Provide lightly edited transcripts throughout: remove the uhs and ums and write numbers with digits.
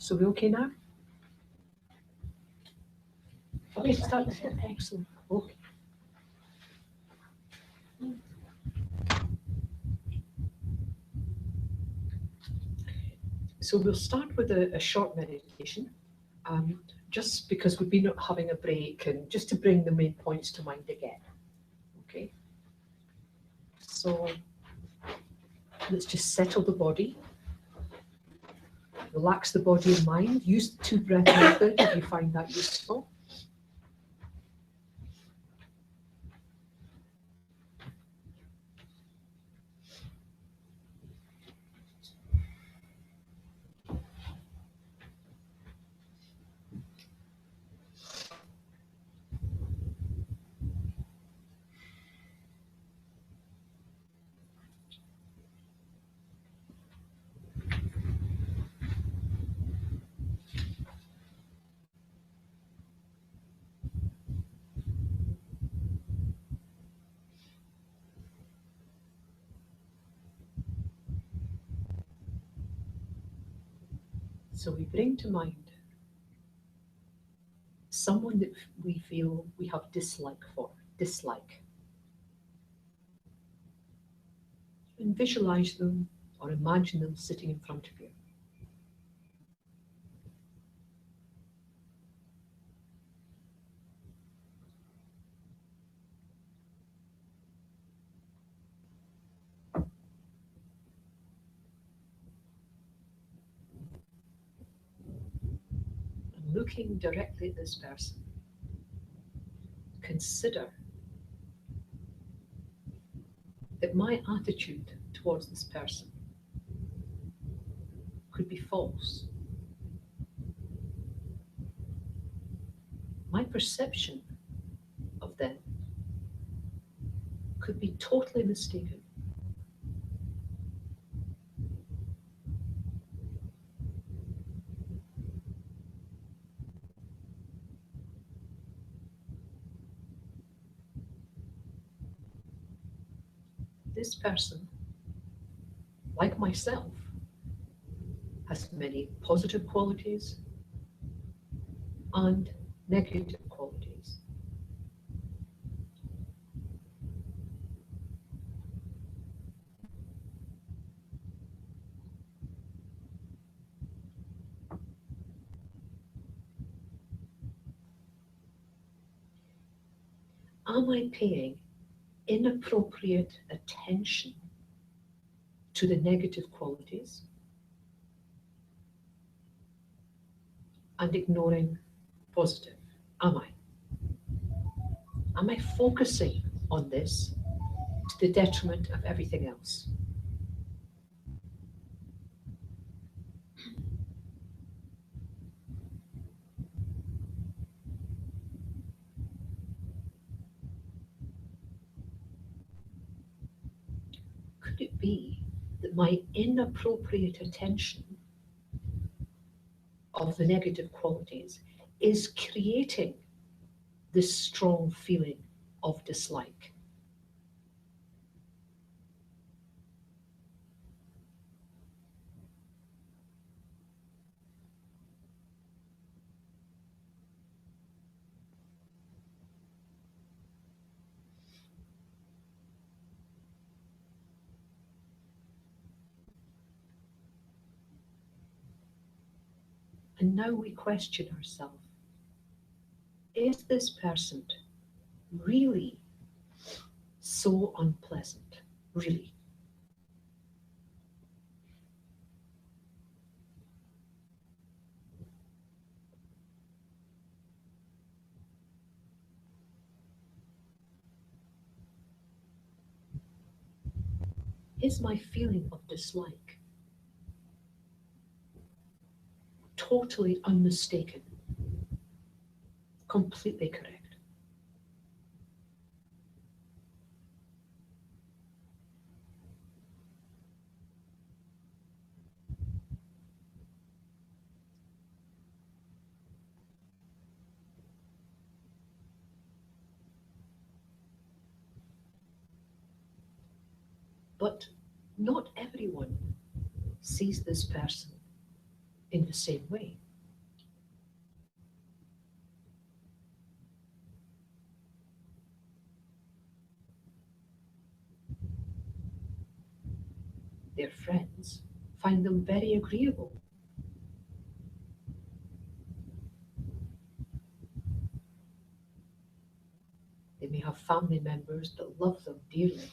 So we okay now? Okay, start. Excellent. Okay. So we'll start with a short meditation, just because we've been having a break and just to bring the main points to mind again. Okay. So let's just settle the body. Relax the body and mind. Use the 2-breath method if you find that useful. So we bring to mind someone that we feel we have dislike. And visualize them or imagine them sitting in front of you. And looking directly at this person, consider that my attitude towards this person could be false. My perception of them could be totally mistaken. This person, like myself, has many positive qualities and negative qualities. Am I paying inappropriate attention to the negative qualities and ignoring positive? Am I? Am I focusing on this to the detriment of everything else? Could it be that my inappropriate attention of the negative qualities is creating this strong feeling of dislike? And now we question ourselves, is this person really so unpleasant? Really? Is my feeling of dislike totally unmistaken, completely correct? But not everyone sees this person in the same way. Their friends find them very agreeable. They may have family members that love them dearly.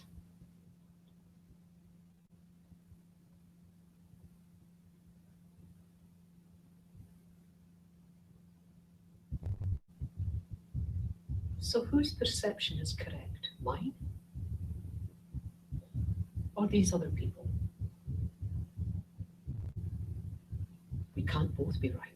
So whose perception is correct? Mine or these other people? We can't both be right.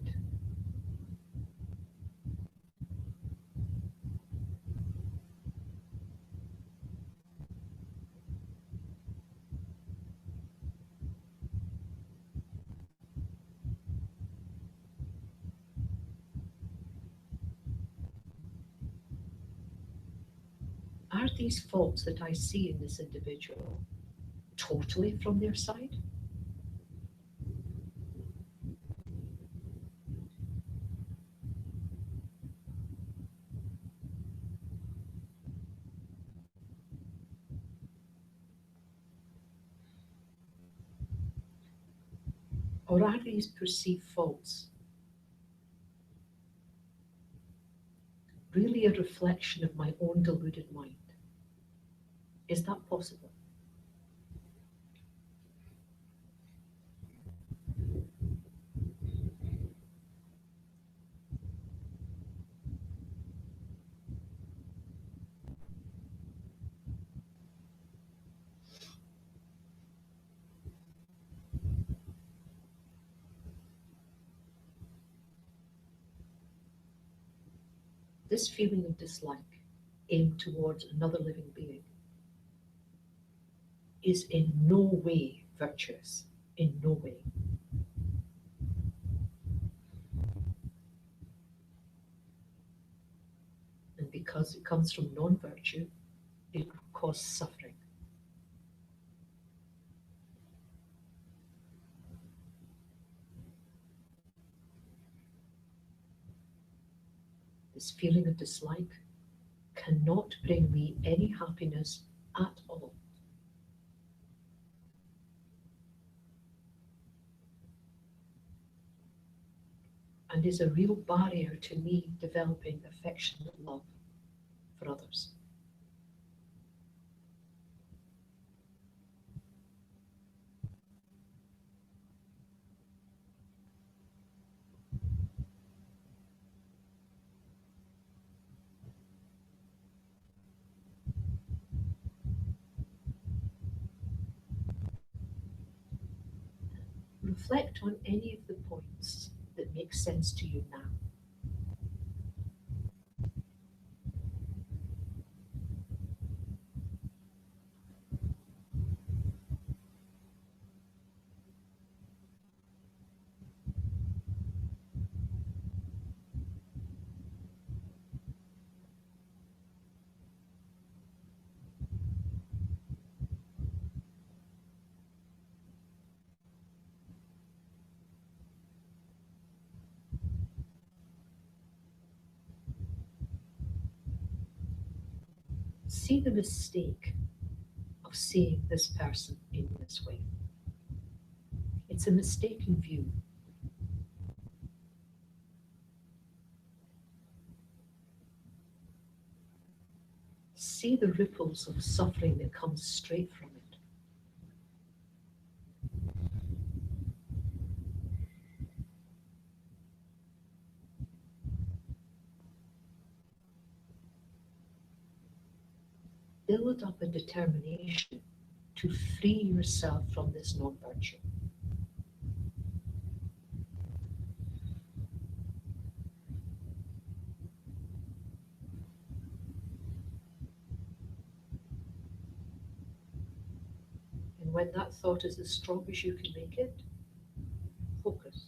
Are these faults that I see in this individual totally from their side? Or are these perceived faults really a reflection of my own deluded mind? Is that possible? This feeling of dislike aimed towards another living being is in no way virtuous, in no way. And because it comes from non-virtue, it will cause suffering. This feeling of dislike cannot bring me any happiness at all. And is a real barrier to me developing affectionate love for others. Reflect on any of the points that make sense to you now. See the mistake of seeing this person in this way. It's a mistaken view. See the ripples of suffering that comes straight from it. Build up a determination to free yourself from this non-virtue. And when that thought is as strong as you can make it, focus.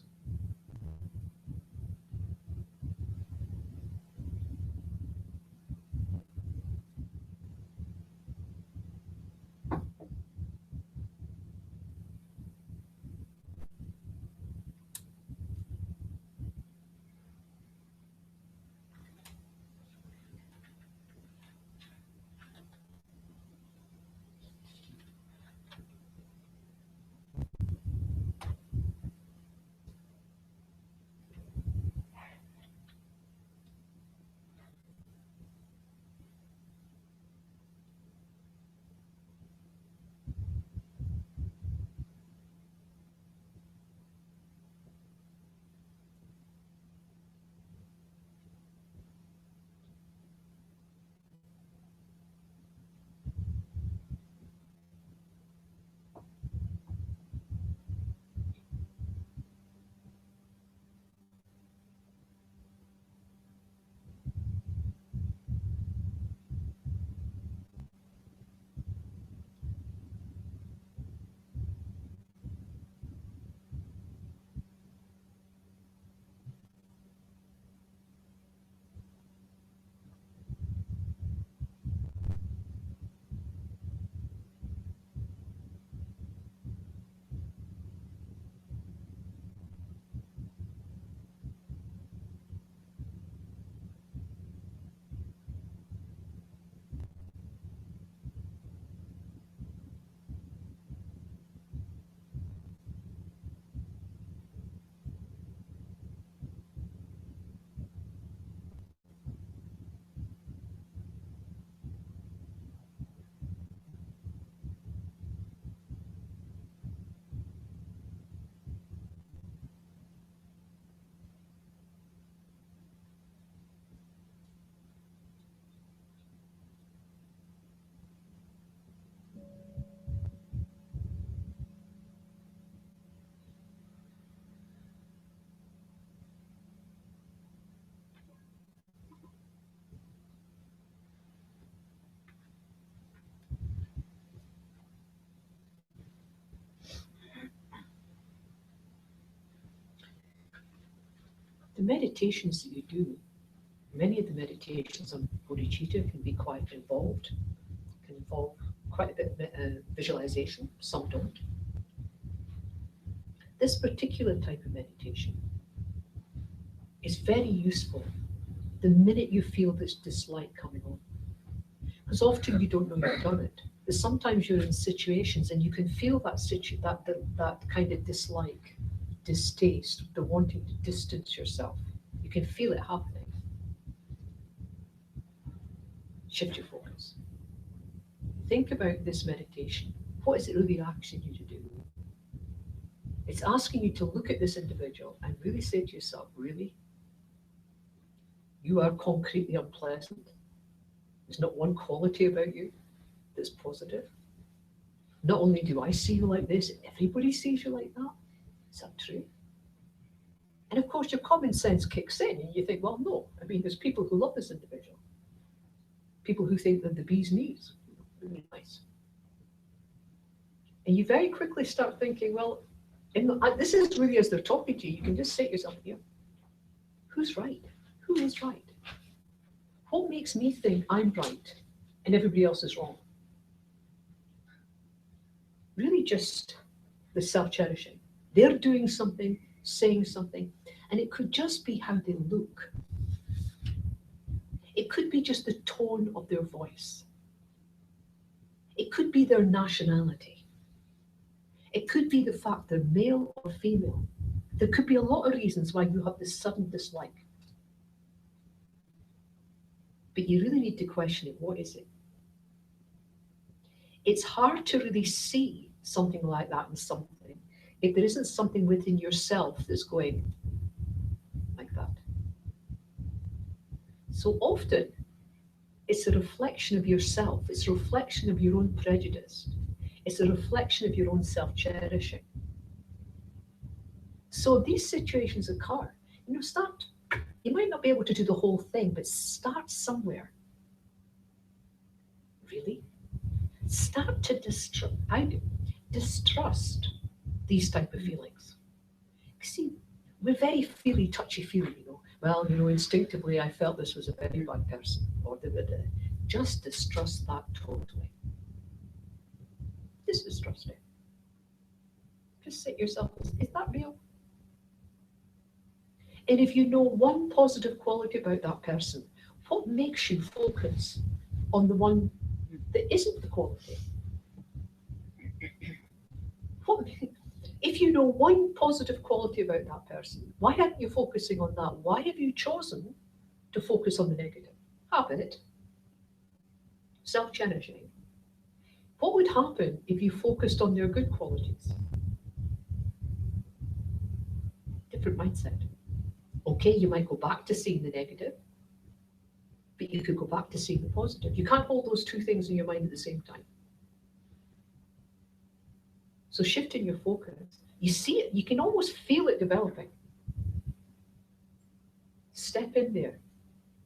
The meditations that you do, many of the meditations on bodhicitta can be quite involved, can involve quite a bit of visualization, some don't. This particular type of meditation is very useful the minute you feel this dislike coming on. Because often you don't know you've done it. But sometimes you're in situations and you can feel that kind of dislike, distaste, the wanting to distance yourself. You can feel it happening. Shift your focus. Think about this meditation. What is it really asking you to do? It's asking you to look at this individual and really say to yourself, really? You are concretely unpleasant. There's not one quality about you that's positive. Not only do I see you like this, everybody sees you like that. Is that true? And of course, your common sense kicks in and you think, well, no. I mean, there's people who love this individual. People who think that the bee's knees, really nice. And you very quickly start thinking, well, this is really as they're talking to you, you can just say to yourself, yeah, who's right? Who is right? What makes me think I'm right and everybody else is wrong? Really just the self-cherishing. They're doing something, saying something, and it could just be how they look. It could be just the tone of their voice. It could be their nationality. It could be the fact they're male or female. There could be a lot of reasons why you have this sudden dislike. But you really need to question it. What is it? It's hard to really see something like that in something if there isn't something within yourself that's going like that. So often, it's a reflection of yourself. It's a reflection of your own prejudice. It's a reflection of your own self-cherishing. So these situations occur. You might not be able to do the whole thing, but start somewhere. Really? Start to distrust these type of feelings. See, we're very touchy-feely, Well, instinctively I felt this was a very bad person, or just distrust that totally. Just distrust it. Just say to yourself, is that real? And if you know one positive quality about that person, what makes you focus on the one that isn't the quality? If you know one positive quality about that person, why aren't you focusing on that? Why have you chosen to focus on the negative? Habit, self-cherishing. What would happen if you focused on their good qualities? Different mindset. Okay, you might go back to seeing the negative, but you could go back to seeing the positive. You can't hold those two things in your mind at the same time. So shifting your focus, you see it, you can almost feel it developing. Step in there.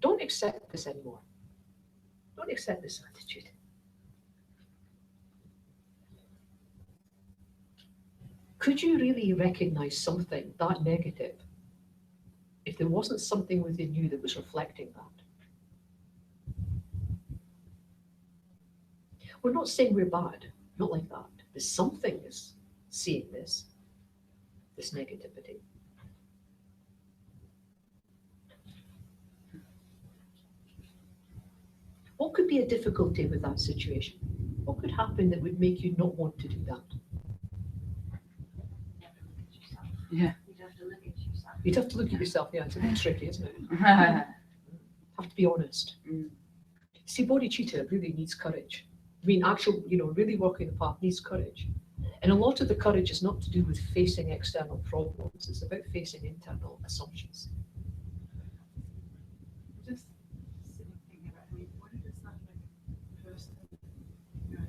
Don't accept this anymore. Don't accept this attitude. Could you really recognize something that negative if there wasn't something within you that was reflecting that? We're not saying we're bad, not like that. But something is seeing this negativity. What could be a difficulty with that situation? What could happen that would make you not want to do that? Yeah. You'd have to look at yourself. You'd have to look at yourself. Yeah, it's a bit tricky, isn't it? Have to be honest. See, bodhicitta really needs courage. I mean, really walking the path needs courage. And a lot of the courage is not to do with facing external problems. It's about facing internal assumptions. Just thinking about, what if it's not like a person, kind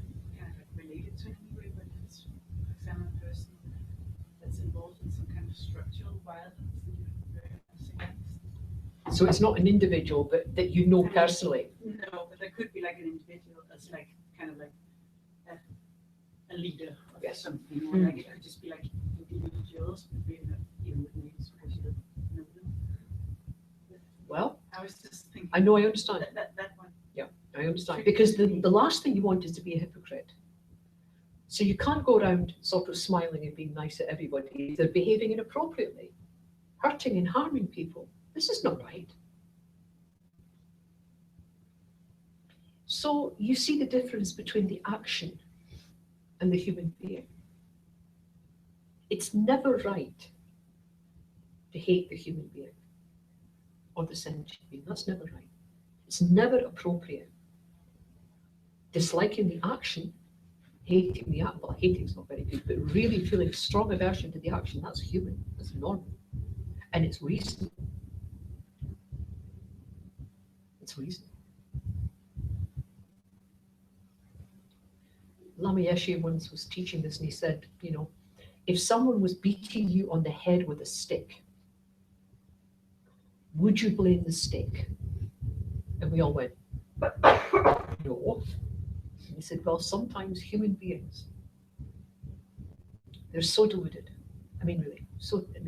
of like related to anybody, but it's, for example, a person that's involved in some kind of structural violence and you're very against. So it's not an individual, but that you know personally. No, but there could be like an individual that's like kind of like a leader of something, or like it could just be like individuals, but maybe not even with names because you don't know them. Well, I was just thinking. I know, I understand. That one. Yeah, I understand. Because the last thing you want is to be a hypocrite. So you can't go around sort of smiling and being nice to everybody if they're behaving inappropriately, hurting and harming people. This is not right. So you see the difference between the action and the human being. It's never right to hate the human being or the sentient being. That's never right. It's never appropriate. Disliking the action, hating the act, well, hating's not very good, but really feeling strong aversion to the action, that's human, that's normal. And it's reasonable. It's reasonable. Lama Yeshe once was teaching this and he said, you know, if someone was beating you on the head with a stick, would you blame the stick? And we all went, no. And he said, well, sometimes human beings, they're so deluded. I mean, really,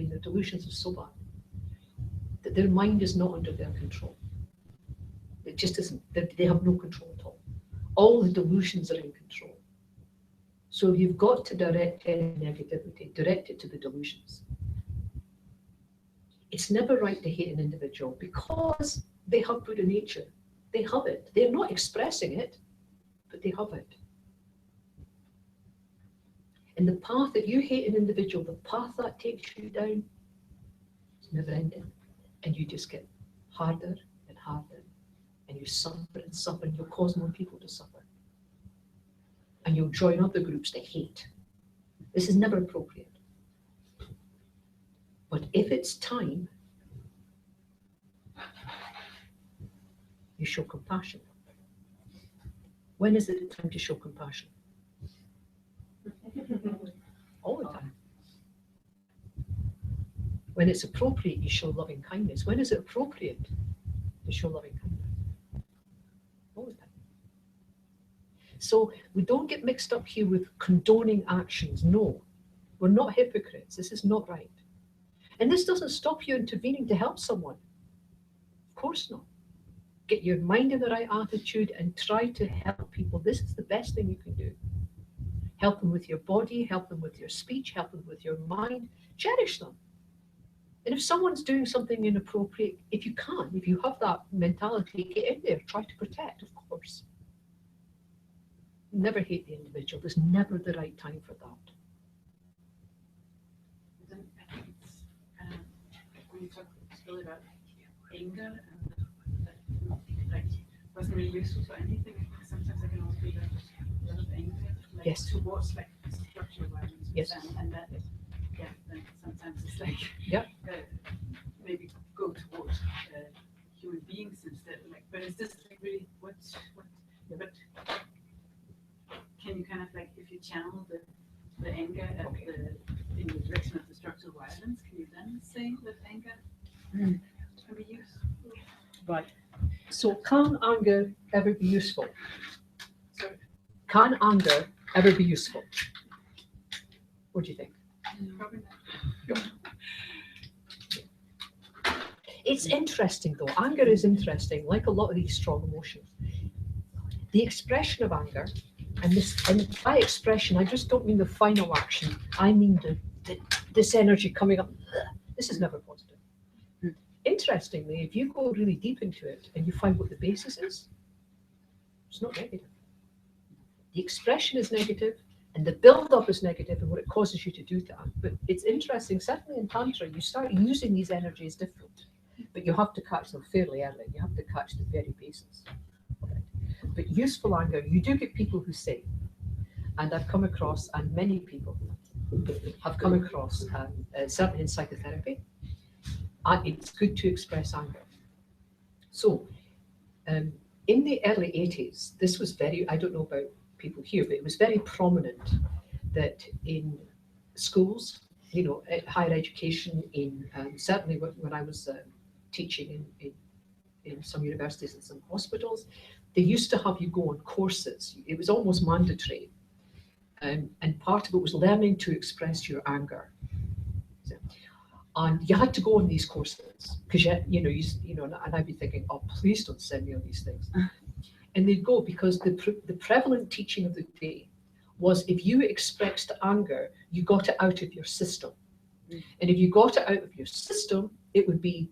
their delusions are so bad that their mind is not under their control. It just isn't. They have no control at all. All the delusions are in control. So if you've got to direct any negativity, direct it to the delusions. It's never right to hate an individual because they have Buddha nature. They have it. They're not expressing it, but they have it. And the path that you hate an individual, the path that takes you down, it's never ending. And you just get harder and harder. And you suffer and suffer, and you'll cause more people to suffer. And you'll join other groups to hate. This is never appropriate. But if it's time, you show compassion. When is it time to show compassion? All the time. When it's appropriate, you show loving kindness. When is it appropriate to show loving kindness? All the time. So we don't get mixed up here with condoning actions. No, we're not hypocrites. This is not right. And this doesn't stop you intervening to help someone. Of course not. Get your mind in the right attitude and try to help people. This is the best thing you can do. Help them with your body, help them with your speech, help them with your mind. Cherish them. And if someone's doing something inappropriate, if you have that mentality, get in there, try to protect, of course. Never hate the individual. There's never the right time for that. Then I think it's when you talk still about anger and like wasn't really useful for anything. Sometimes I can also be like a lot of anger, like Yes. towards like structural violence. Yes. And that, yeah, then sometimes it's like maybe go towards human beings instead. Like, but is this like really what? But can you kind of like if you channel the anger in the direction of the structural violence, can you then say that anger can be useful? Right. So can anger ever be useful? Sorry. Can anger ever be useful? What do you think? Probably not. It's interesting though. Anger is interesting, like a lot of these strong emotions. The expression of anger, and by expression, I just don't mean the final action. I mean this energy coming up. This is never positive. Interestingly, if you go really deep into it and you find what the basis is, it's not negative. The expression is negative, and the build-up is negative, and what it causes you to do to act. But it's interesting, certainly in Tantra, you start using these energies different, but you have to catch them fairly early. You have to catch the very basis of it. But useful anger, you do get people who say, and I've come across, and many people have come across, certainly in psychotherapy, it's good to express anger. So, in the early 80s, this was very, I don't know about people here, but it was very prominent that in schools, higher education, certainly when I was teaching in some universities and some hospitals, they used to have you go on courses. It was almost mandatory. And part of it was learning to express your anger. So And you had to go on these courses because and I'd be thinking, oh, please don't send me on these things. And they'd go because the prevalent teaching of the day was if you expressed anger, you got it out of your system. And if you got it out of your system, it would be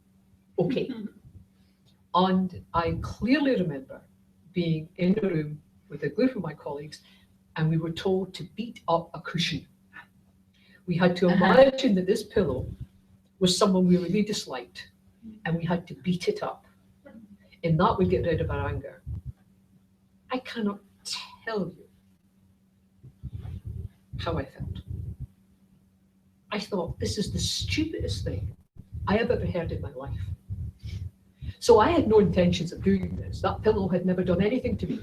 okay. And I clearly remember being in a room with a group of my colleagues, and we were told to beat up a cushion. We had to imagine that this pillow was someone we really disliked, and we had to beat it up. And that would get rid of our anger. I cannot tell you how I felt. I thought, this is the stupidest thing I have ever heard in my life. So I had no intentions of doing this. That pillow had never done anything to me.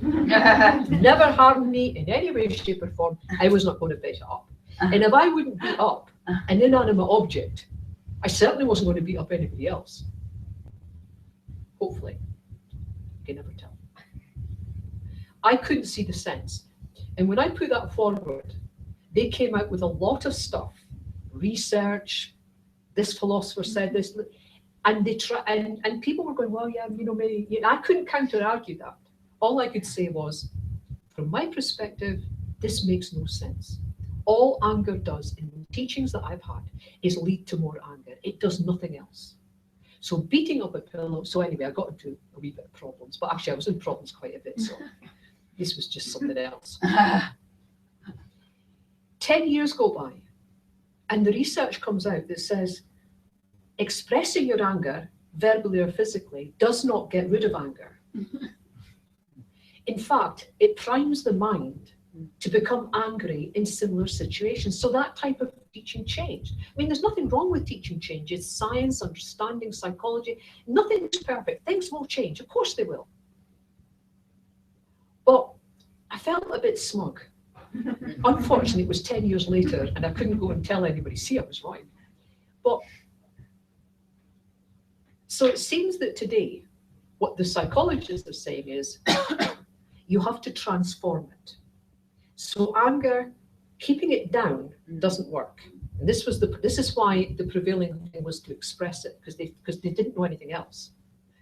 Never harmed me in any way, shape, or form. I was not going to beat it up. And if I wouldn't beat up an inanimate object, I certainly wasn't going to beat up anybody else. Hopefully. You can never tell. I couldn't see the sense. And when I put that forward, they came out with a lot of stuff, research, this philosopher said this, and they try, and people were going, well, yeah, maybe, I couldn't counter-argue that. All I could say was, from my perspective, this makes no sense. All anger does in the teachings that I've had is lead to more anger. It does nothing else. So beating up a pillow, so anyway, I got into a wee bit of problems, but actually I was in problems quite a bit, so this was just something else. 10 years go by, and the research comes out that says expressing your anger, verbally or physically, does not get rid of anger. In fact, it primes the mind to become angry in similar situations. So that type of teaching changed. I mean, there's nothing wrong with teaching change. It's science, understanding, psychology. Nothing is perfect. Things will change. Of course they will. But I felt a bit smug. Unfortunately, it was 10 years later, and I couldn't go and tell anybody, see, I was right. But so it seems that today, what the psychologists are saying is, you have to transform it. So anger, keeping it down doesn't work. And this is why the prevailing thing was to express it, because they didn't know anything else.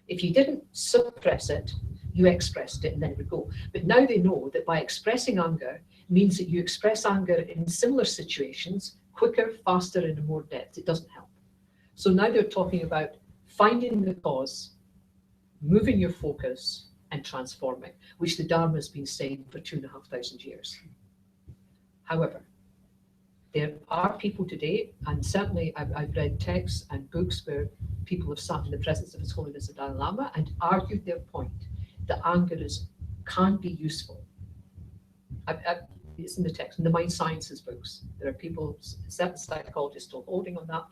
If you didn't suppress it, you expressed it and then it would go. But now they know that by expressing anger means that you express anger in similar situations quicker, faster, and in more depth. It doesn't help. So now they're talking about finding the cause, moving your focus, and transforming, which the Dharma has been saying for 2,500 years. However, there are people today, and certainly I've read texts and books where people have sat in the presence of His Holiness the Dalai Lama and argued their point that anger can be useful. It's in the text, in the mind sciences books. There are people, certain psychologists still holding on that,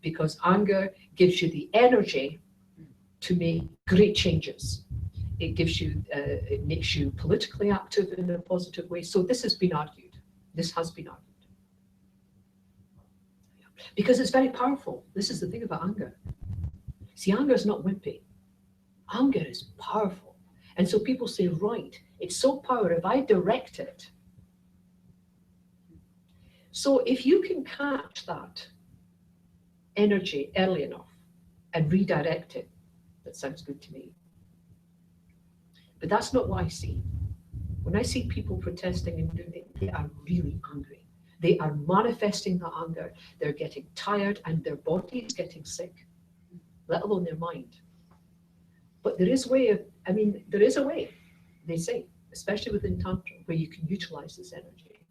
because anger gives you the energy to make great changes. It gives you, it makes you politically active in a positive way. So this has been argued. This has been argued. Because it's very powerful. This is the thing about anger. See, anger is not wimpy. Anger is powerful. And so people say, right, it's so powerful if I direct it. So if you can catch that energy early enough and redirect it, that sounds good to me. But that's not what I see. When I see people protesting and doing it, they are really angry. They are manifesting that anger. They're getting tired and their body is getting sick, let alone their mind. But there is a way, they say, especially within Tantra, where you can utilize this energy.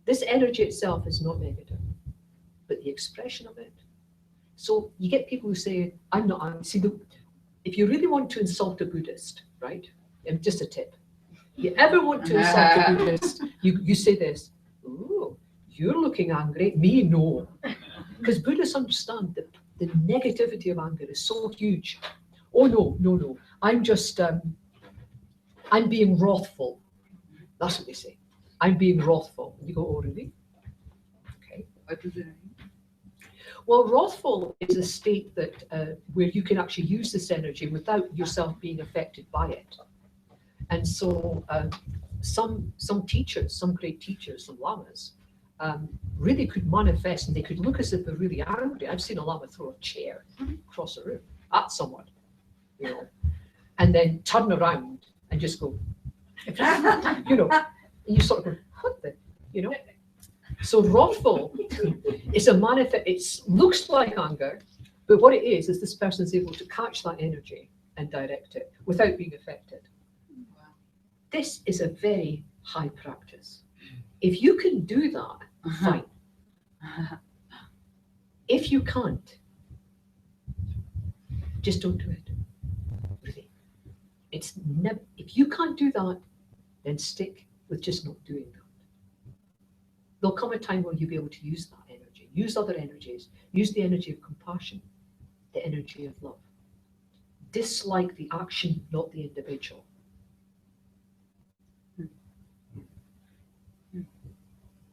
This energy itself is not negative, but the expression of it. So you get people who say, I'm not angry. See, if you really want to insult a Buddhist, right? Just a tip. You ever want to insult a Buddhist, you say this, oh, you're looking angry, me no. Because Buddhists understand that the negativity of anger is so huge. Oh no, I'm just, I'm being wrathful. That's what they say. I'm being wrathful. You go, oh really? Okay. What does it mean? Well, wrathful is a state that where you can actually use this energy without yourself being affected by it. And so some teachers, some great teachers, some lamas, really could manifest, and they could look as if they're really angry. I've seen a lama throw a chair across the room at someone, you know, and then turn around and just go, you know, and you sort of go, what the, you know? So wrathful is a manifest, it looks like anger, but what it is this person is able to catch that energy and direct it without being affected. Wow. This is a very high practice. If you can do that, fine. If you can't, just don't do it. Really. It's never, if you can't do that, then stick with just not doing that. There'll come a time where you'll be able to use that energy, use other energies, use the energy of compassion, the energy of love. Dislike the action, not the individual.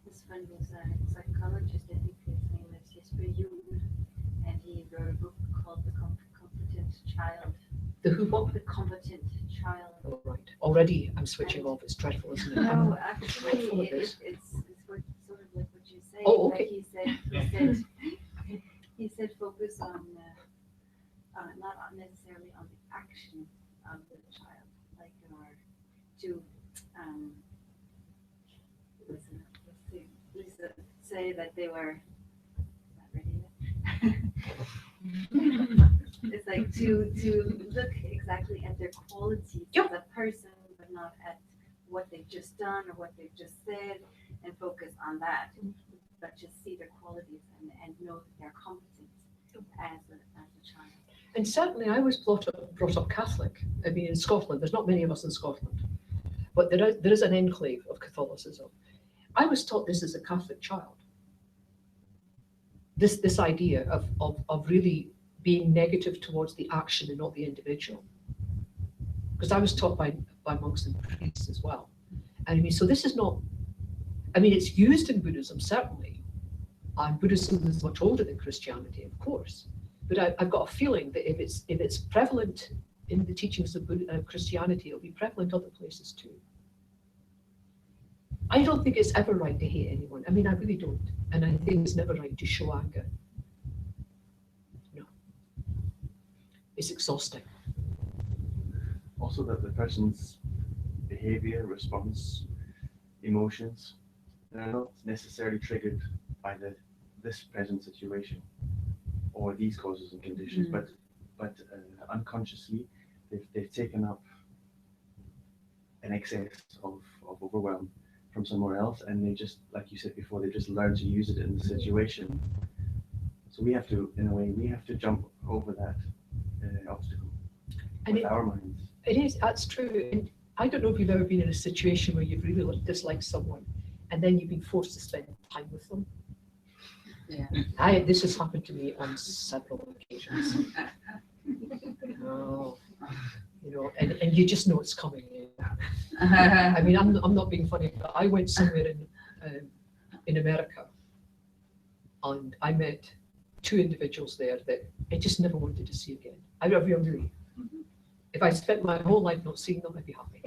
This friend was a psychologist, I think his name is Jesper Juhl, and he wrote a book called The Competent Child. The who what? The Competent Child. Oh, right. Already I'm switching off. It's dreadful, isn't it? No, Dreadful actually, it is. it's what, sort of like what you say. Oh, okay. Like he said focus on not necessarily on the action of the child, like or to Lisa say that they were not ready yet. It's like to look exactly at their qualities Yep. as a person, but not at what they've just done or what they've just said, and focus on that, but just see their qualities and know that they're competent as a child. And certainly I was brought up Catholic. I mean, in Scotland, there's not many of us in Scotland, but there is an enclave of Catholicism. I was taught this as a Catholic child. This idea of really being negative towards the action and not the individual. Because I was taught by monks and priests as well. And I mean, so this is not, I mean, it's used in Buddhism, certainly. And Buddhism is much older than Christianity, of course. But I've got a feeling that if it's prevalent in the teachings of Christianity, it'll be prevalent other places too. I don't think it's ever right to hate anyone. I mean, I really don't. And I think it's never right to show anger. No. It's exhausting. Also that the person's behavior, response, emotions, they're not necessarily triggered by this present situation or these causes and conditions, but unconsciously they've taken up an excess of overwhelm from somewhere else, and they just, like you said before, they just learn to use it in the situation. So we have to, in a way, jump over that obstacle with our minds. It is, that's true. And I don't know if you've ever been in a situation where you've really disliked someone and then you've been forced to spend time with them. Yeah. This has happened to me on several occasions. Oh, you know, and you just know it's coming. I mean, I'm not being funny, but I went somewhere in America, and I met two individuals there that I just never wanted to see again. I really. If I spent my whole life not seeing them, I'd be happy.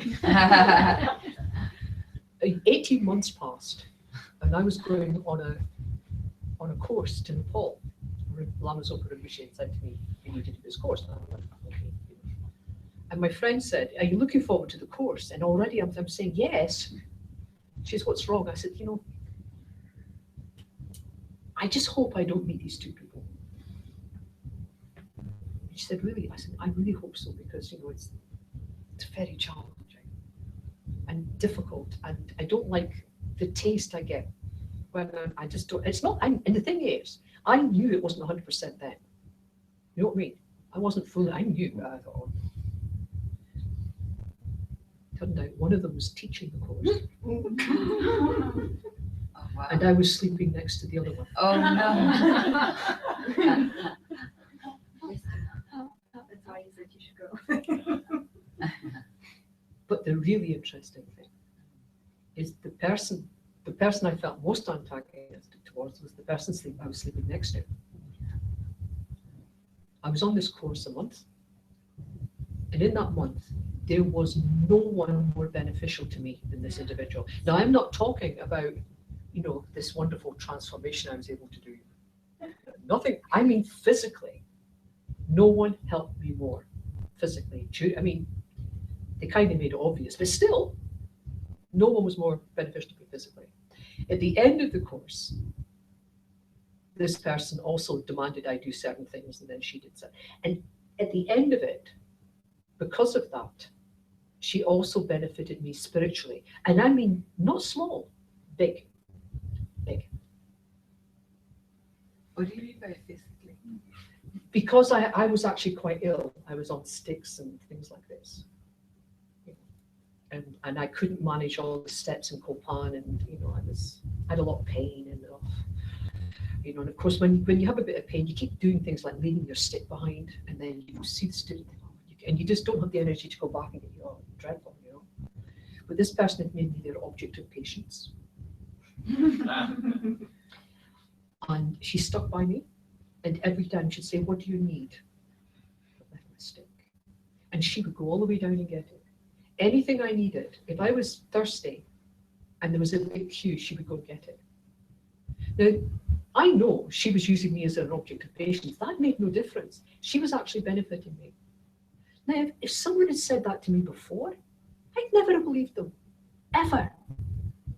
18 months passed, and I was going on a course to Nepal. Lama's Rinpoche said to me, "You need to do this course." And I went, "Okay." And my friend said, "Are you looking forward to the course?" And already I'm saying yes. She says, "What's wrong?" I said, "You know, I just hope I don't meet these two people." And she said, "Really?" I said, "I really hope so, because you know it's very challenging and difficult, and I don't like the taste I get when I just don't. It's not. And the thing is, I knew it wasn't 100% then. You know what I mean? I wasn't fully. I knew. But I thought, turned out one of them was teaching the course. Oh, wow. And I was sleeping next to the other one. Oh no. That's why you said you should go. But the really interesting thing is the person I felt most antagonistic towards was the person I was sleeping next to. I was on this course a month, and in that month, there was no one more beneficial to me than this individual. Now, I'm not talking about this wonderful transformation I was able to do. Nothing, I mean physically, no one helped me more physically. I mean, they kind of made it obvious, but still, no one was more beneficial to me physically. At the end of the course, this person also demanded I do certain things, and then she did so. And at the end of it, because of that, she also benefited me spiritually. And I mean, not small, big, big. What do you mean by physically? Because I was actually quite ill. I was on sticks and things like this. And I couldn't manage all the steps in Copan, and I had a lot of pain and and of course when you have a bit of pain, you keep doing things like leaving your stick behind, and then you see the student and you just don't have the energy to go back and get dreadful. But this person had made me their object of patience. And she stuck by me, and every time she'd say, "What do you need?" I left my stick. And she would go all the way down and get it. Anything I needed, if I was thirsty and there was a big queue, she would go and get it. Now, I know she was using me as an object of patience. That made no difference. She was actually benefiting me. Now, if someone had said that to me before, I'd never have believed them, ever.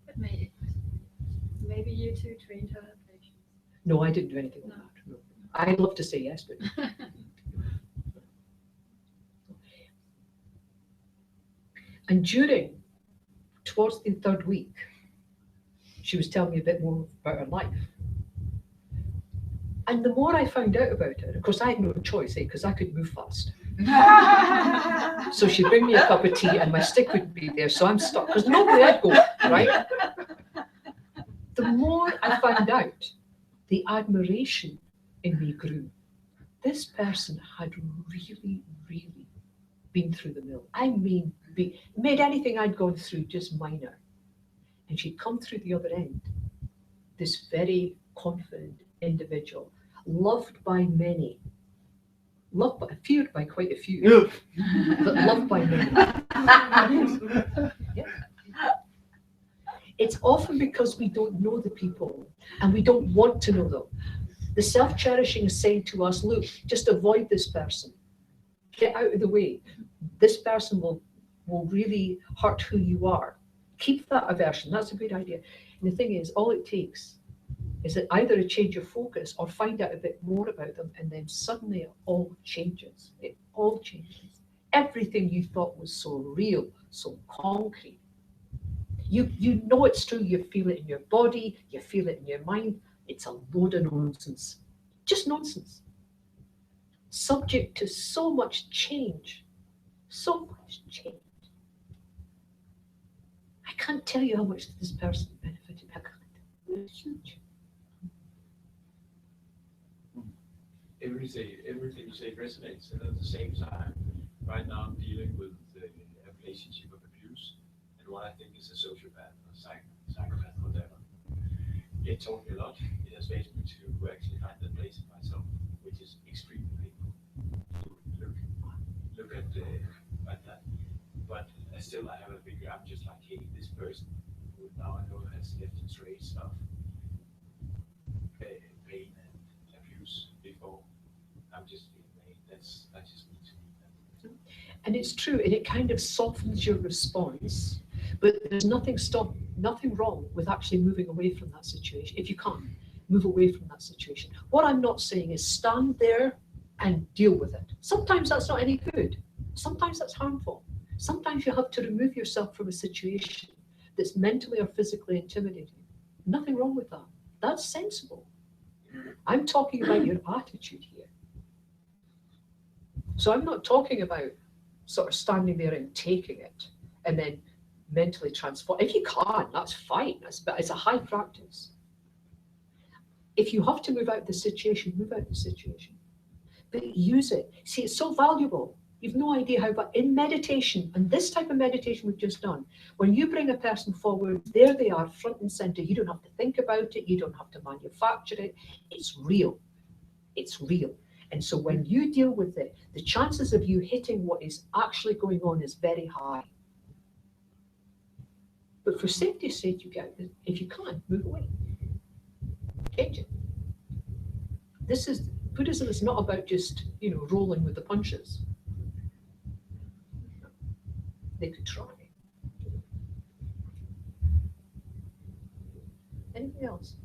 But maybe you two trained her patience. No, I didn't do anything like that. No. I'd love to say yes, but and towards the third week, she was telling me a bit more about her life. And the more I found out about it, of course, I had no choice, because I could move fast. So she'd bring me a cup of tea and my stick would be there, so I'm stuck. There's nowhere I'd go, right? The more I found out, the admiration in me grew. This person had really, really been through the mill. I mean, made anything I'd gone through just minor. And she'd come through the other end, this very confident individual, loved by many, feared by quite a few, but loved by many. Yeah. It's often because we don't know the people and we don't want to know them. The self-cherishing is saying to us, look, just avoid this person. Get out of the way. This person will really hurt who you are. Keep that aversion. That's a good idea. And the thing is, all it takes is that either a change of focus or find out a bit more about them, and then suddenly it all changes. It all changes. Everything you thought was so real, so concrete. You know it's true. You feel it in your body. You feel it in your mind. It's a load of nonsense. Just nonsense. Subject to so much change. So much change. I can't tell you how much this person benefited. I can't. It was huge. Everything you say resonates, and at the same time, right now I'm dealing with a relationship of abuse, and what I think is a sociopath or psychopath, whatever. It taught me a lot. It has made me to actually find that place in myself, which is extremely painful. Look at that. But still, I have a figure. I'm just like, hey, this person who now I know has left a trace of pain and abuse before. I'm just feeling pain. That's just me to me. And it's true, and it kind of softens your response. But there's nothing wrong with actually moving away from that situation. If you can't move away from that situation, what I'm not saying is stand there and deal with it. Sometimes that's not any good. Sometimes that's harmful. Sometimes you have to remove yourself from a situation that's mentally or physically intimidating. Nothing wrong with that. That's sensible. I'm talking about your attitude here. So I'm not talking about sort of standing there and taking it and then mentally transform. If you can, that's fine. But it's a high practice. If you have to move out of the situation, move out of the situation. But use it. See, it's so valuable. You've no idea how, but in meditation, and this type of meditation we've just done, when you bring a person forward, there they are, front and center. You don't have to think about it. You don't have to manufacture it. It's real. It's real. And so when you deal with it, the chances of you hitting what is actually going on is very high. But for safety's sake, you get, if you can, move away. Change it. This is, Buddhism is not about just, rolling with the punches. They could try. Anything else?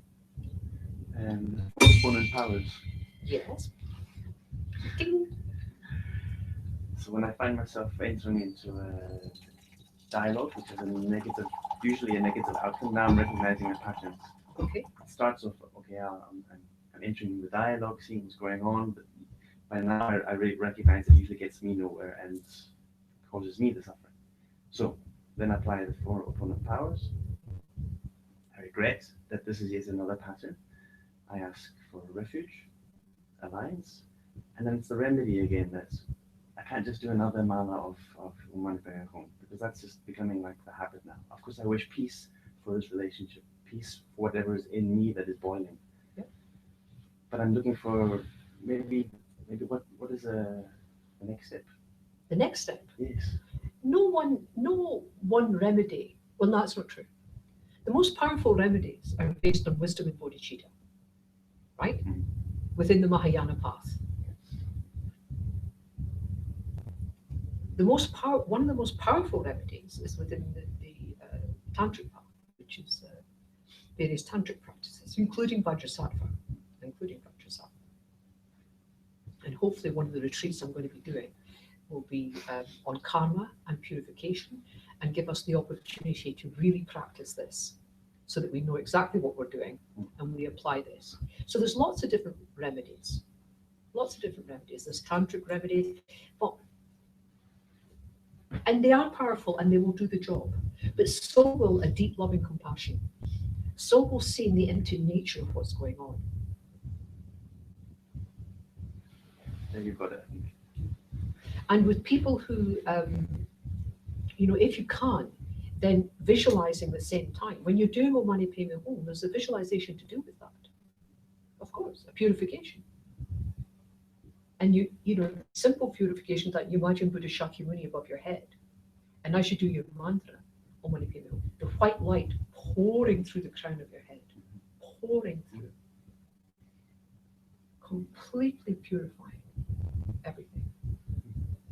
Opponent powers. Yes. Ding. So when I find myself entering into a dialogue, which is usually a negative outcome, now I'm recognizing a pattern. Okay. It starts off, okay, I'm entering the dialogue, seeing what's going on, but by now I really recognize it usually gets me nowhere and causes me the suffering. So then I apply the 4 opponent powers. I regret that this is yet another pattern. I ask for refuge, alliance, and then it's the remedy again that I can't just do another mala of Mani Padme Hum, because that's just becoming like the habit now. Of course, I wish peace for this relationship, peace for whatever is in me that is boiling. Yeah. But I'm looking for maybe what is the next step? The next step. Yes. No one remedy. Well, that's not true. The most powerful remedies are based on wisdom and bodhicitta, right? Mm. Within the Mahayana path. One of the most powerful remedies is within the tantric path, which is various tantric practices, including Vajrasattva, And hopefully one of the retreats I'm going to be doing will be on karma and purification, and give us the opportunity to really practice this so that we know exactly what we're doing and we apply this. So there's lots of different remedies. There's tantric remedies, and they are powerful and they will do the job. But so will a deep loving compassion. So will seeing the empty nature of what's going on. There you've got it. And with people who, if you can, then visualizing the same time. When you're doing Om Mani Padme Hum, there's a visualization to do with that. Of course, a purification. And simple purifications like you imagine Buddha Shakyamuni above your head. And as you do your mantra, Om Mani Padme Hum, the white light pouring through the crown of your head, pouring through, completely purifying everything.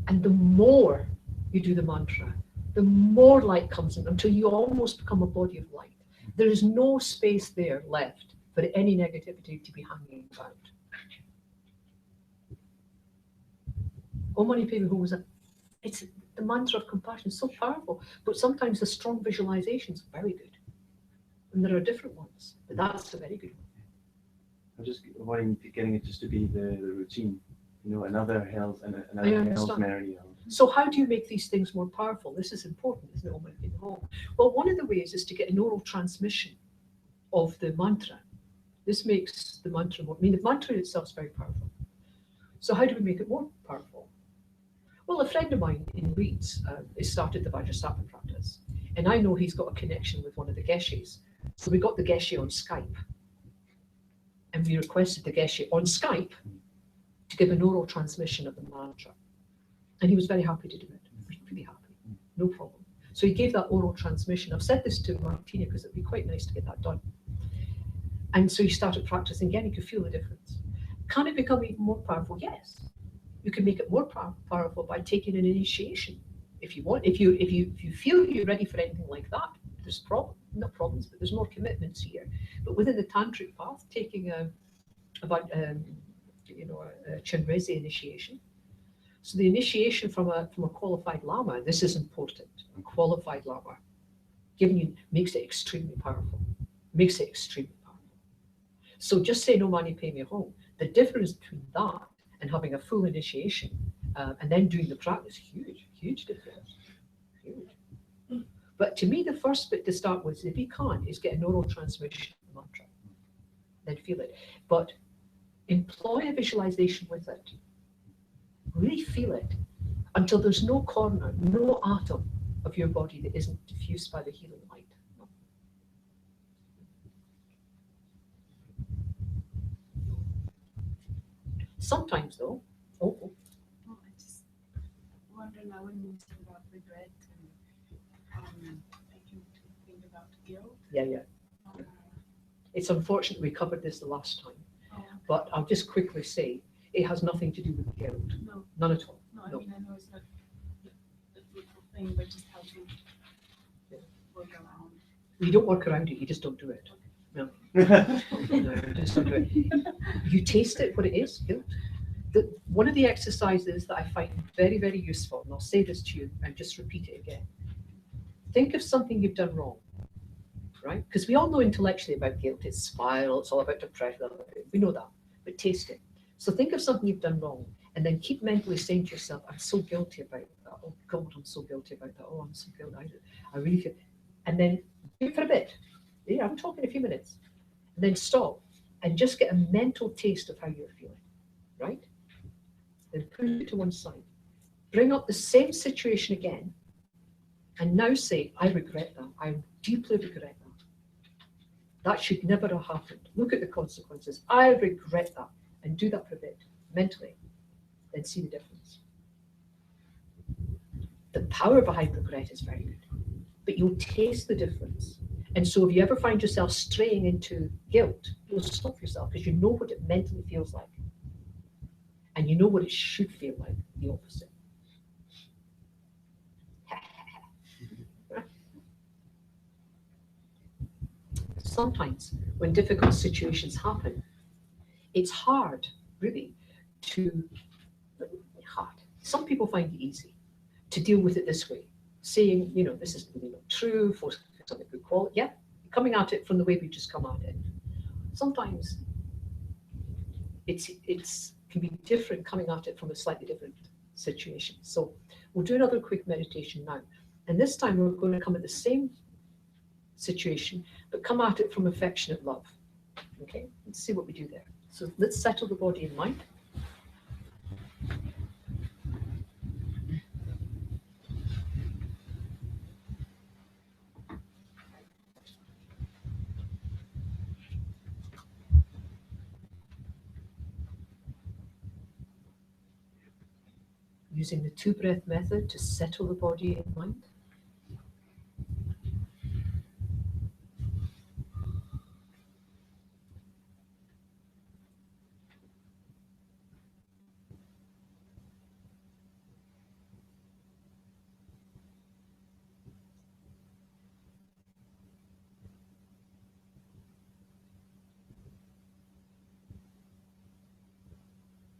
And the more you do the mantra, the more light comes in until you almost become a body of light. There is no space there left for any negativity to be hanging about. Om Mani Padme Hum it's the mantra of compassion, so powerful, but sometimes the strong visualizations are very good. And there are different ones, but that's a very good one. I'm just avoiding getting it just to be the routine, another Hails and I another Hails understand. Mary. So how do you make these things more powerful? This is important, isn't it? Om Mani Padme Hum. Well, one of the ways is to get an oral transmission of the mantra. This makes the mantra more, the mantra itself is very powerful. So how do we make it more powerful? Well, a friend of mine in Leeds has started the Vajrasattva practice, and I know he's got a connection with one of the Geshes. So we got the Geshe on Skype, and we requested the Geshe on Skype to give an oral transmission of the mantra. And he was very happy to do it, really happy, no problem. So he gave that oral transmission. I've said this to Martina because it'd be quite nice to get that done. And so he started practicing again, he could feel the difference. Can it become even more powerful? Yes. You can make it more powerful by taking an initiation if you want. If you feel you're ready for anything like that, there's not problems, but there's more commitments here. But within the tantric path, taking a Chenrezig initiation. So the initiation from a qualified lama, this is important. A qualified lama makes it extremely powerful. So just say Om Mani Padme Hum. The difference between that and having a full initiation and then doing the practice, huge difference. Huge. But to me, the first bit to start with, if you can, is get an oral transmission of the mantra. Then feel it. But employ a visualization with it. Really feel it until there's no corner, no atom of your body that isn't diffused by the healing light. Sometimes though, Well, I just wonder now when you talk about regret and I can think about guilt. Yeah. Um, It's unfortunate we covered this the last time, oh, but I'll just quickly say it has nothing to do with guilt. no, None at all. no, I No. mean, I know it's not the fruitful thing, but just how to work around. You don't work around it, you just don't do it. No, you just don't do it. You taste it, what it is, guilt. One of the exercises that I find very, very useful, and I'll say this to you and just repeat it again. Think of something you've done wrong, right? Because we all know intellectually about guilt. It's spiral, it's all about depression. We know that, but taste it. So think of something you've done wrong, and then keep mentally saying to yourself, I'm so guilty about that. Oh God, I'm so guilty about that. Oh, I'm so guilty. I really feel. And then do it for a bit. Yeah, I'm talking a few minutes. And then stop and just get a mental taste of how you're feeling, right? Then put it to one side. Bring up the same situation again, and now say, I regret that. I deeply regret that. That should never have happened. Look at the consequences. I regret that. And do that for a bit, mentally. Then see the difference. The power behind regret is very good. But you'll taste the difference. And so if you ever find yourself straying into guilt, you'll stop yourself because you know what it mentally feels like. And you know what it should feel like, the opposite. Sometimes when difficult situations happen, it's hard, really, hard. Some people find it easy to deal with it this way, saying, this is really not true, focus on the good quality. Yeah, coming at it from the way we just come at it. Sometimes it's can be different coming at it from a slightly different situation. So we'll do another quick meditation now. And this time we're going to come at the same situation, but come at it from affectionate love. Okay, let's see what we do there. So let's settle the body and mind. Using the 2-breath method to settle the body and mind.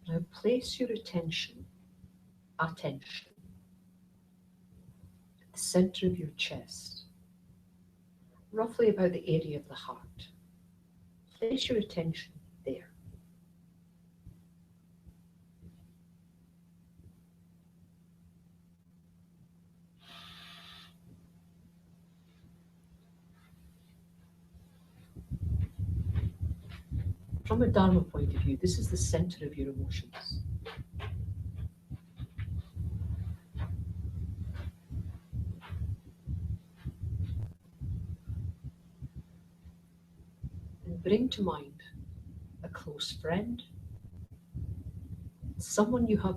Now place your attention at the center of your chest, roughly about the area of the heart. Place your attention there. From a Dharma point of view, this is the center of your emotions. And bring to mind a close friend, someone you have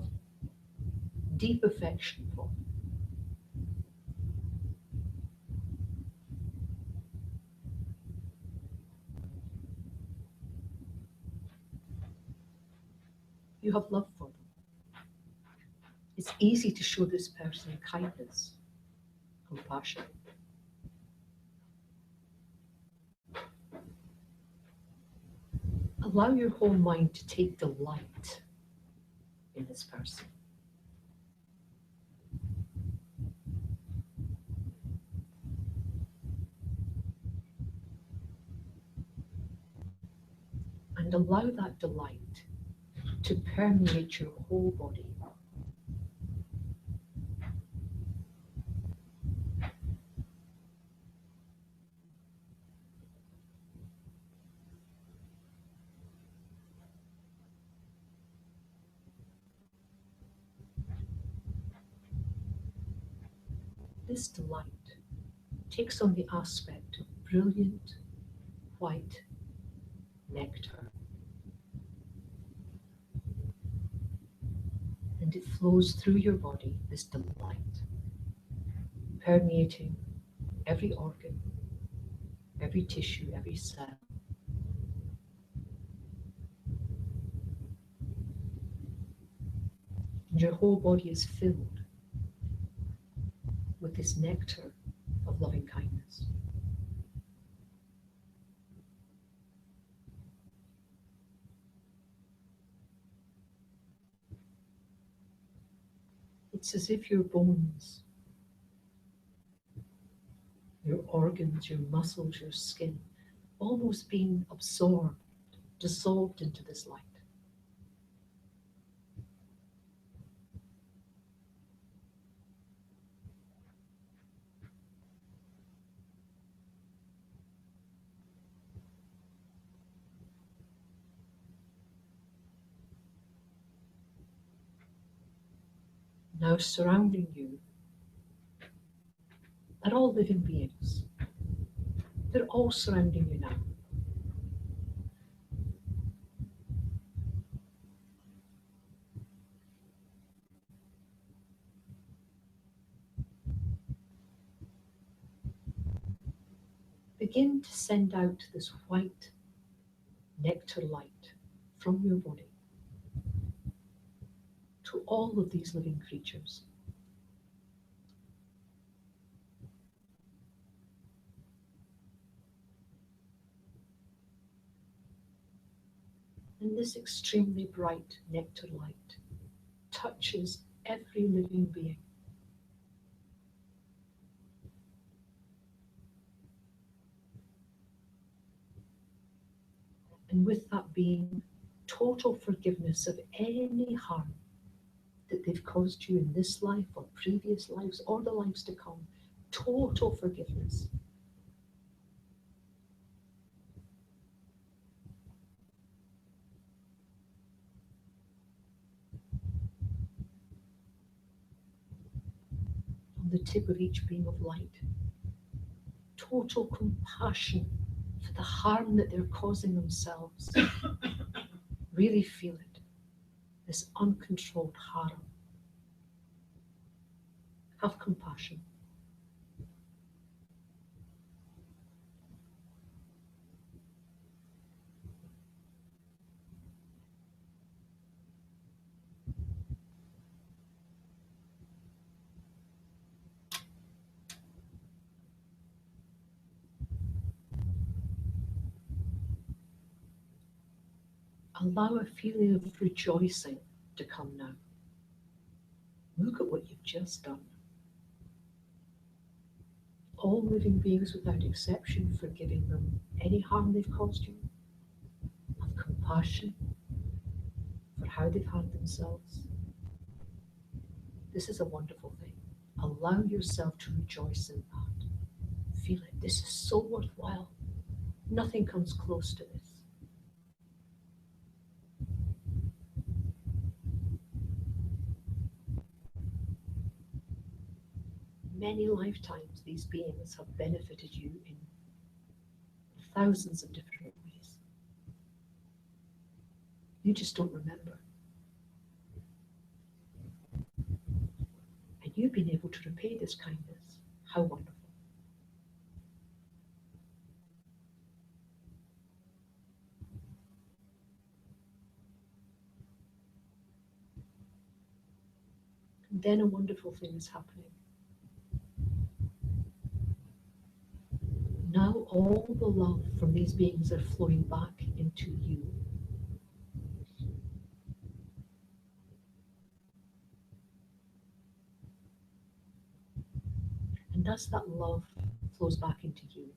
deep affection for. You have love for them. It's easy to show this person kindness, compassion. Allow your whole mind to take delight in this person. And allow that delight to permeate your whole body. This delight takes on the aspect of brilliant white nectar. And it flows through your body, this delight, permeating every organ, every tissue, every cell. And your whole body is filled with this nectar of loving kindness. It's as if your bones, your organs, your muscles, your skin, almost being absorbed, dissolved into this light. Now surrounding you are all living beings. They're all surrounding you now. Begin to send out this white nectar light from your body to all of these living creatures. And this extremely bright nectar light touches every living being. And with that being, total forgiveness of any harm that they've caused you in this life or previous lives or the lives to come. Total forgiveness. On the tip of each beam of light. Total compassion for the harm that they're causing themselves. Really feel it. This uncontrolled harm. Have compassion. Allow a feeling of rejoicing to come now. Look at what you've just done. All living beings without exception, forgiving them any harm they've caused you. Have compassion for how they've harmed themselves. This is a wonderful thing. Allow yourself to rejoice in that. Feel it. This is so worthwhile. Nothing comes close to this. Many lifetimes these beings have benefited you in thousands of different ways. You just don't remember. And you've been able to repay this kindness. How wonderful. And then a wonderful thing is happening. Now all the love from these beings are flowing back into you. And as that love flows back into you,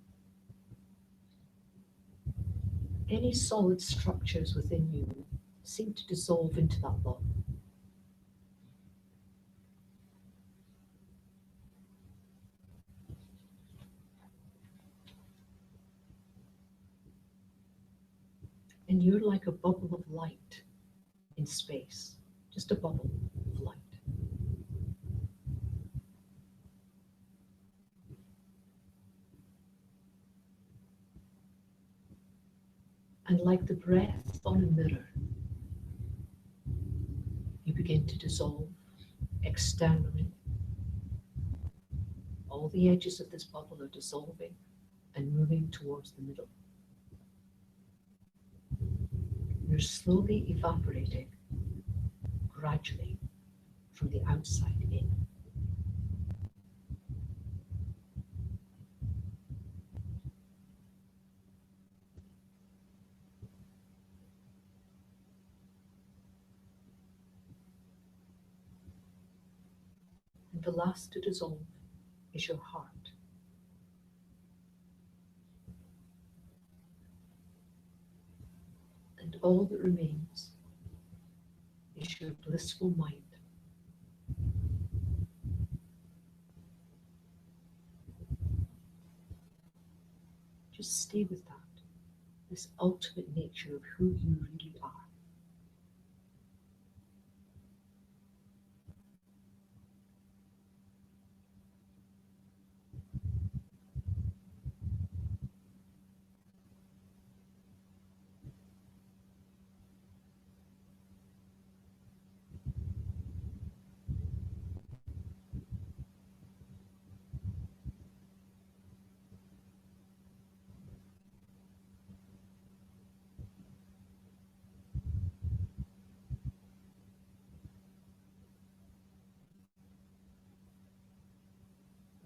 any solid structures within you seem to dissolve into that love. And you're like a bubble of light in space, just a bubble of light. And like the breath on a mirror, you begin to dissolve externally. All the edges of this bubble are dissolving and moving towards the middle. You're slowly evaporating, gradually, from the outside in. And the last to dissolve is your heart. And all that remains is your blissful mind. Just stay with that, this ultimate nature of who you really are.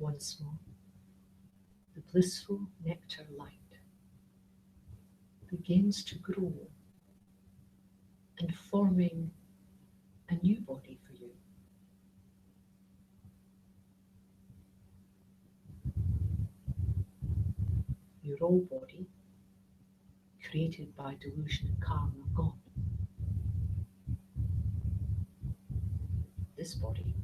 Once more, the blissful nectar light begins to grow and forming a new body for you. Your old body, created by delusion and karma, gone. This body,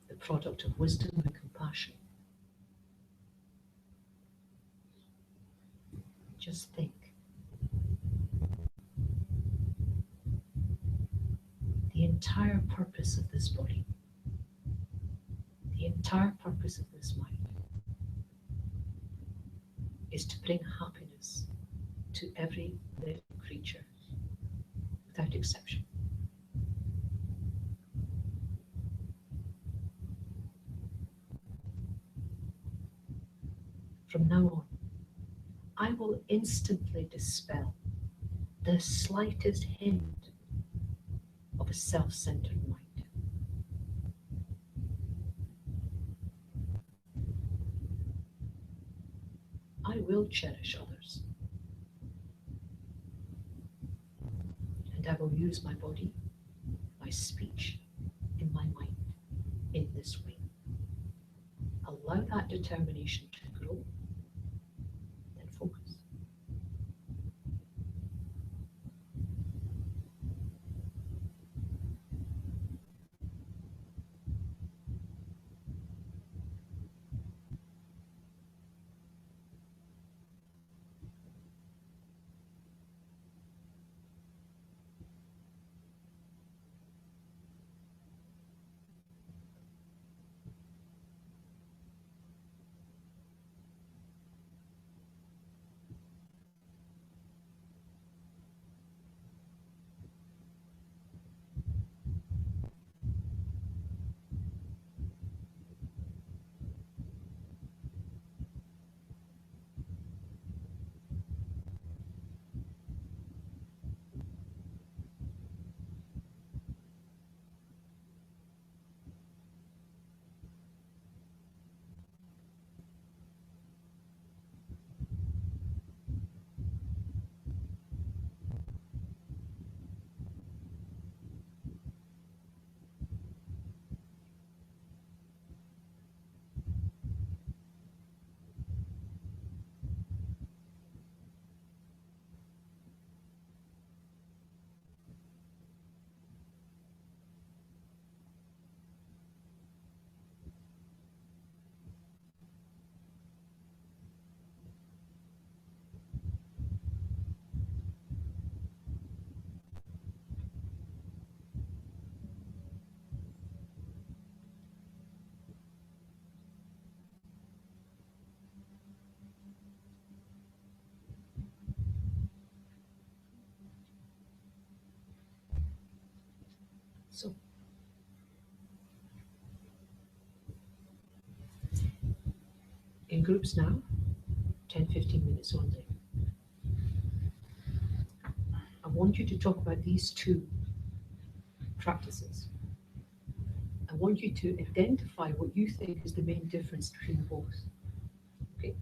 the product of wisdom and compassion. Just think. The entire purpose of this body, the entire purpose of this mind, is to bring happiness to every living creature, without exception. From now on, I will instantly dispel the slightest hint of a self-centered mind. I will cherish others, and I will use my body, my speech, and my mind in this way. Allow that determination to grow, then focus. So, groups now, 10-15 minutes only. I want you to talk about these two practices. I want you to identify what you think is the main difference between both. Okay?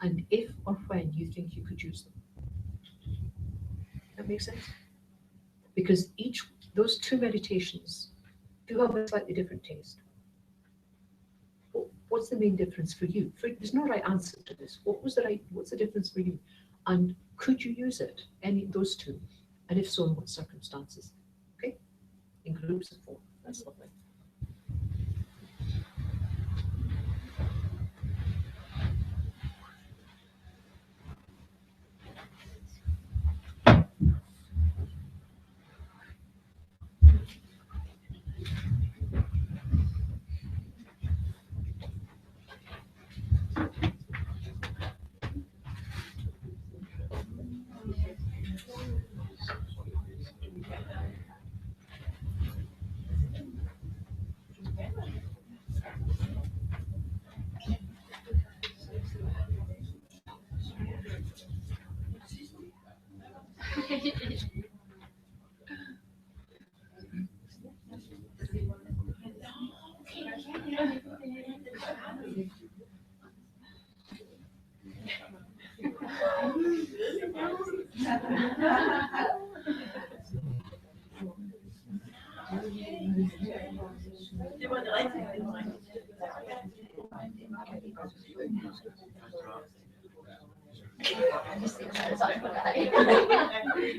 And if or when you think you could use them. That makes sense? Because those two meditations do have a slightly different taste. What's the main difference for you? There's no right answer to this. What's the difference for you? And could you use it, any of those two? And if so, in what circumstances? Okay? In groups of 4. That's lovely.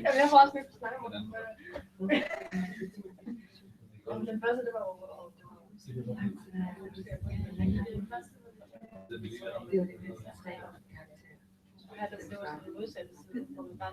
Jeg får også lidt på snakke om det. Den første, det var over. Det var sådan en udsættelse, hvor man bare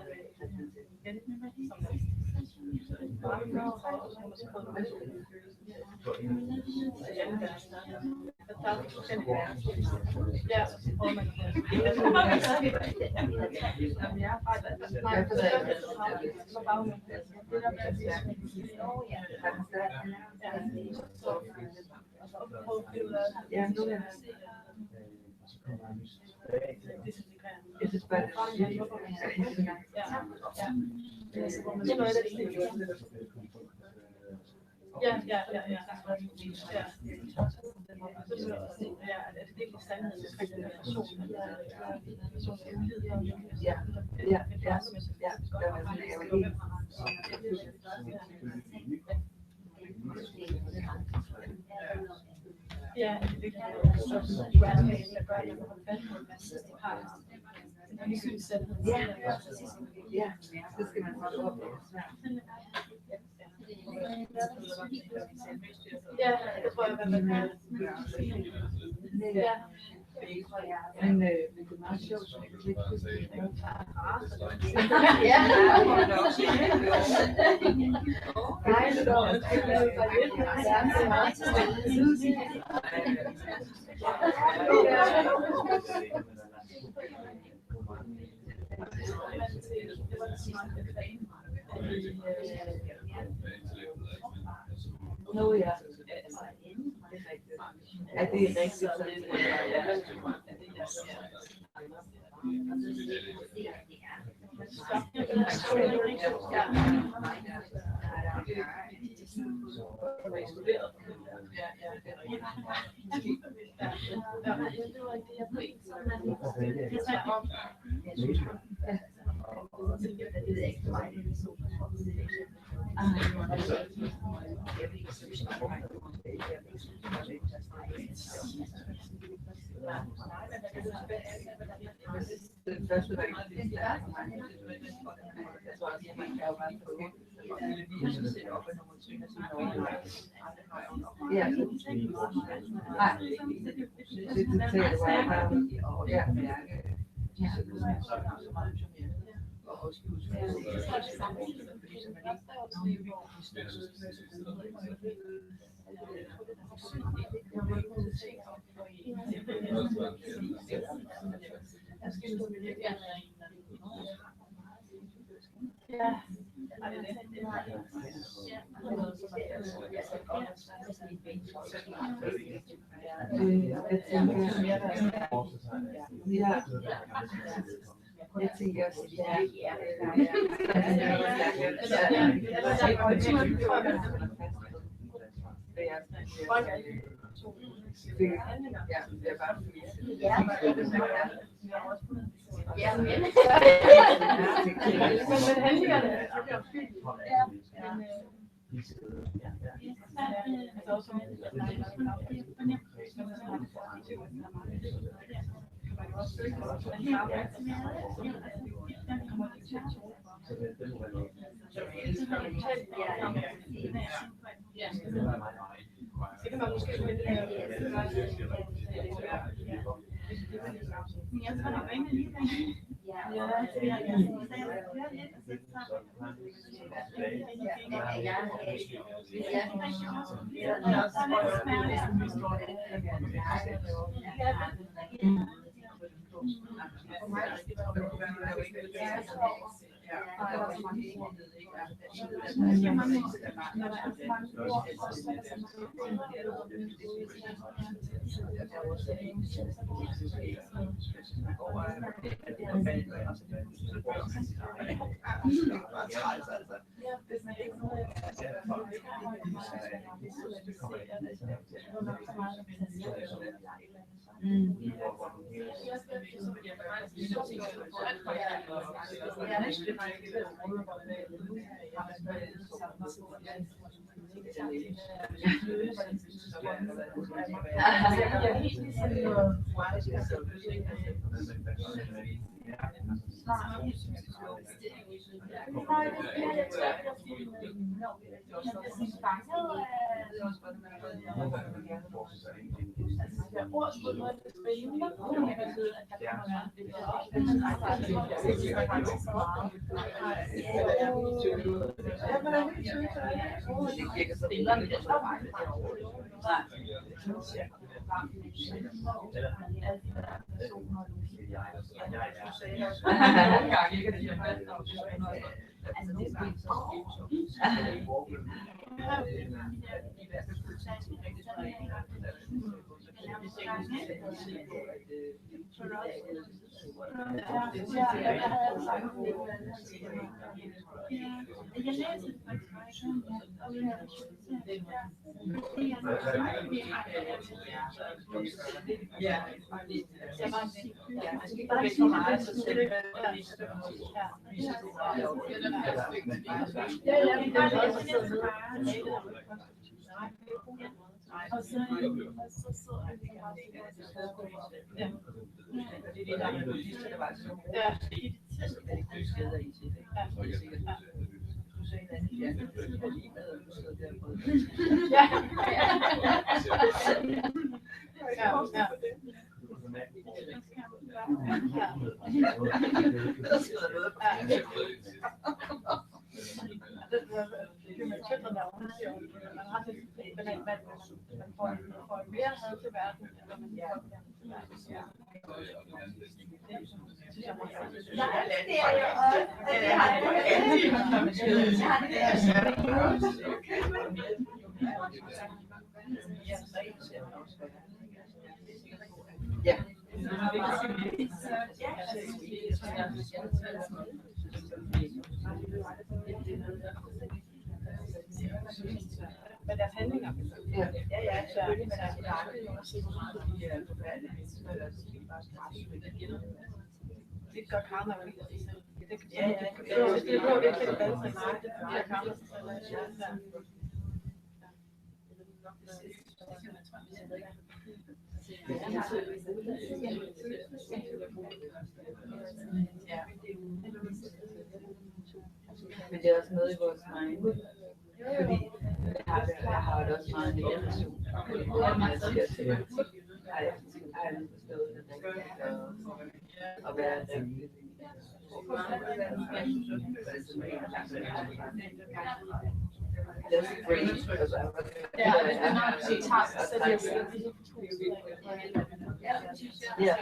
Men det er meget sjovt, så jeg kan ikke huske det. Nå ja. Er det rigtigt? Den første var ikke ja, Jeg tænker også, Men deres handlinger. Ja, selvfølgelig, men altså, der er jo også det gør karma jo ikke. Ja, det er jo ikke det bedste. Nej, det er karma. Men det er også noget i vores mind. Fordi jeg har det også meget i relation. Jeg siger til mig, jeg har aldrig forstået det rigtigt, og være rigtig. That's great. Yeah.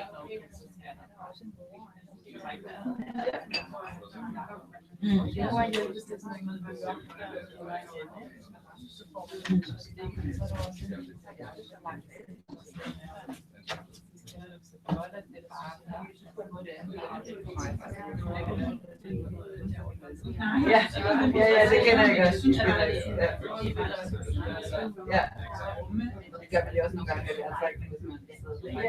Ja, det kender jeg godt. Ja. Det gør man jo også nogle gange, at jeg har sagt, hvis man sidder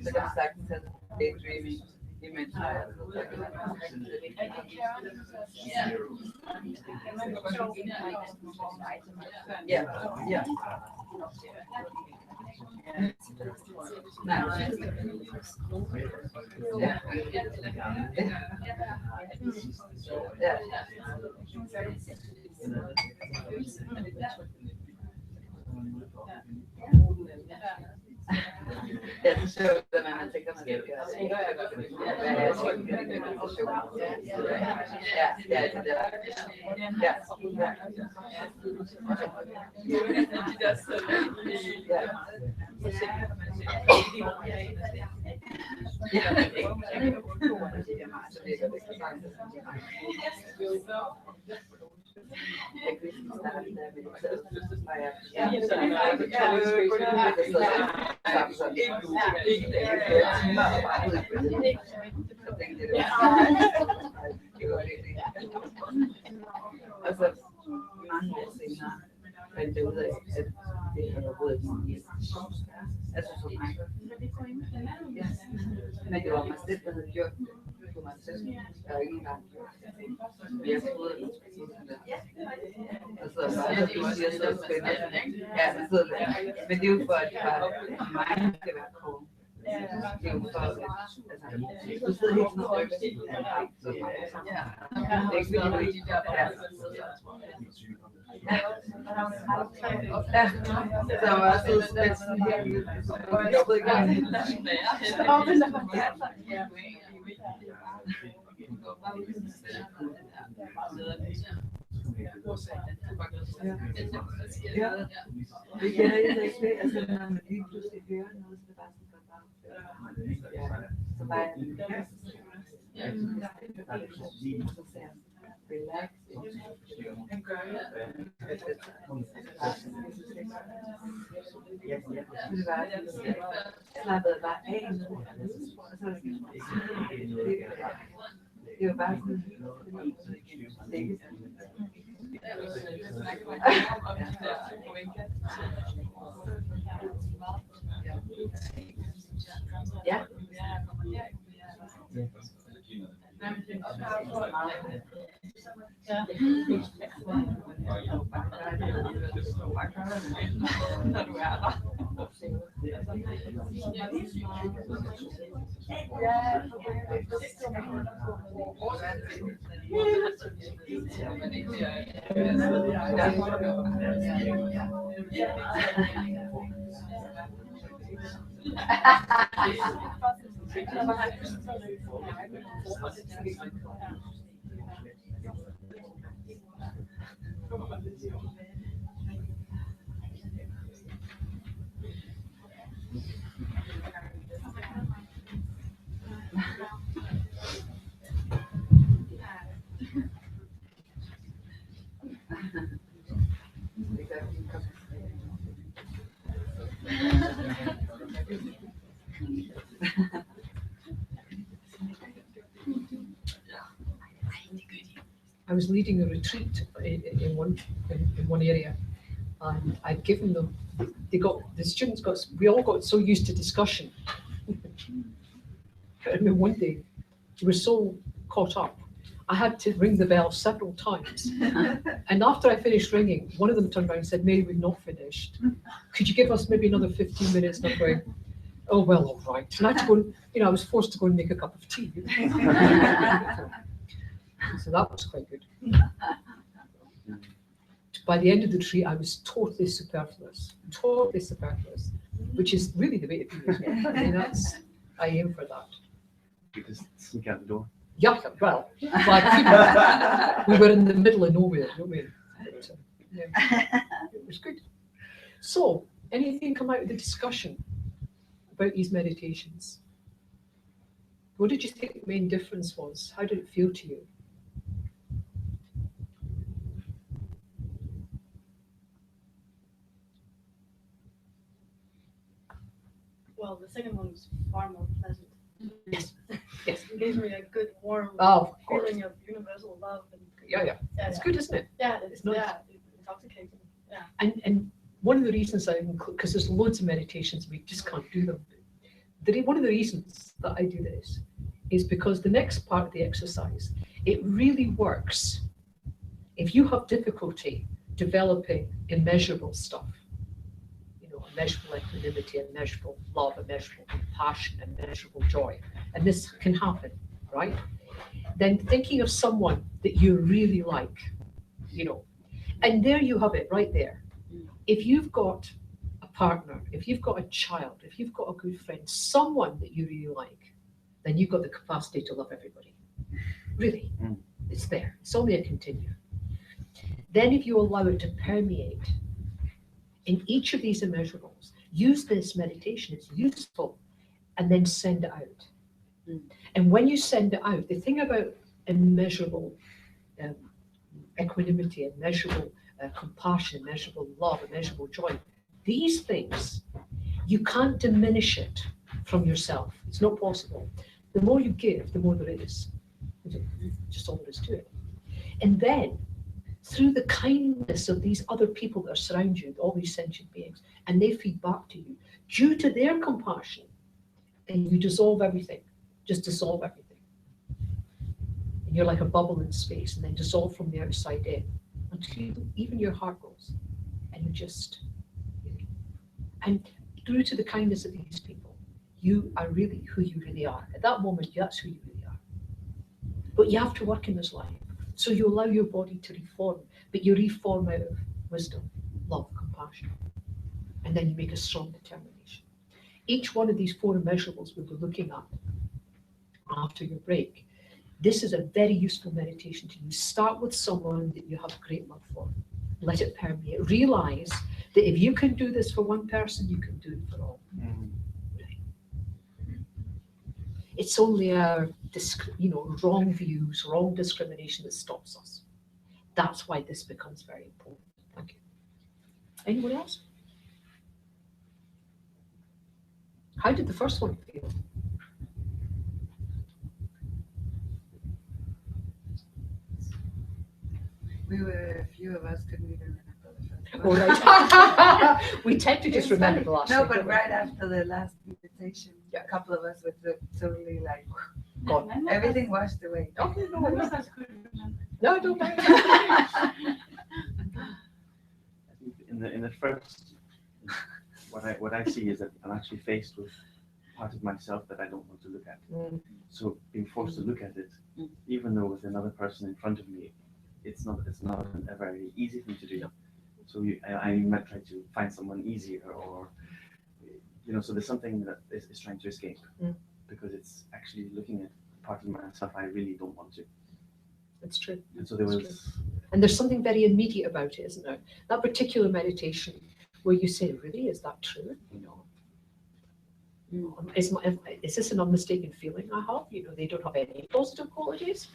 så kan man sagtens have daydreaming, imens man er ja. Nej. Ja. Ja, det er sjovt, når man tænker, man skal gøre det. Ja, det der. Og så mange år senere fandt jeg ud af, at det havde overhovedet ikke altså så mig. Ja. Men det var mig selv, der havde gjort det på mig selv. Jeg har ikke engang gjort det. Jeg troede, at det skulle sådan der. Og så bare, du siger så spændende. Ja, så men det er jo for, at det bare mig skal være cool. Det er jo for, altså, du sidder helt sådan og rykker. Det er ikke fordi, du ikke så var jeg så spidsen her. Jeg ved ikke, ja, det kender jeg ikke det. Altså, når man lige pludselig hører noget, så det bare sådan godt varmt. Ja, så bare så ser jeg relax. Slappede bare af. Det var bare sådan ja. I was leading a retreat in one area, and I'd given them. The students we all got so used to discussion. I mean, one day we were so caught up, I had to ring the bell several times. And after I finished ringing, one of them turned around and said, "Mary, we've not finished. Could you give us maybe another 15 minutes?" And I'm going, "Oh well, all right." And I had to go. I was forced to go and make a cup of tea. So that was quite good. By the end of the retreat, I was totally superfluous, which is really the way to be. I mean, I aim for that. You just sneak out the door. Yeah, well, we were in the middle of nowhere, weren't we? But, yeah, it was good. So, anything come out of the discussion about these meditations? What did you think the main difference was? How did it feel to you? second one was far more pleasant. Yes. Yes. It gave me a good warm Oh, of course. feeling of universal love. And Yeah. it's Good, isn't it? Yeah, It's nice. it's intoxicating. Yeah. And one of the reasons I include, because there's loads of meditations, we just can't do them. One of the reasons that I do this is because the next part of the exercise, it really works. If you have difficulty developing immeasurable stuff, immeasurable equanimity, immeasurable love, immeasurable compassion, immeasurable joy, and this can happen, right? Then thinking of someone that you really like, and there you have it right there. If you've got a partner, if you've got a child, if you've got a good friend, someone that you really like, then you've got the capacity to love everybody. Really, it's there. It's only a continuum. Then if you allow it to permeate in each of these immeasurables, use this meditation, it's useful, and then send it out. And when you send it out, the thing about immeasurable equanimity, immeasurable compassion, immeasurable love, immeasurable joy, these things, you can't diminish it from yourself. It's not possible. The more you give, the more there is. Just all there is to it. And then, through the kindness of these other people that surround you, all these sentient beings, and they feed back to you, due to their compassion, and you dissolve everything, just dissolve everything. And you're like a bubble in space, and then dissolve from the outside in, until even your heart goes, and you just, and through to the kindness of these people, you are really who you really are. At that moment, that's who you really are. But you have to work in this life. So you allow your body to reform, but you reform out of wisdom, love, compassion. And then you make a strong determination. Each one of these 4 immeasurables we'll be looking at after your break. This is a very useful meditation to use. Start with someone that you have great love for. Let it permeate. Realize that if you can do this for one person, you can do it for all. It's only our wrong views, wrong discrimination that stops us. That's why this becomes very important. Thank you. Anyone else? How did the first one feel? We were, a few of us couldn't even remember the first one. All right. We tend to just It's remember funny. the last No, one, but don't we? right after the last meditation, Yeah. a couple of us were totally like, Gone. everything washed away. Okay, no That worries. was as good as remember. No, don't worry. I think in the first, what I see is that I'm actually faced with part of myself that I don't want to look at. So being forced to look at it, even though with another person in front of me, it's not a very easy thing to do. So I might try to find someone easier, or so there's something that is trying to escape, because it's actually looking at part of myself I really don't want to. It's true. And so there It's was. And there's something very immediate about it, isn't there? That particular meditation where you say, really, is that true? Is this an unmistaken feeling I have? They don't have any positive qualities.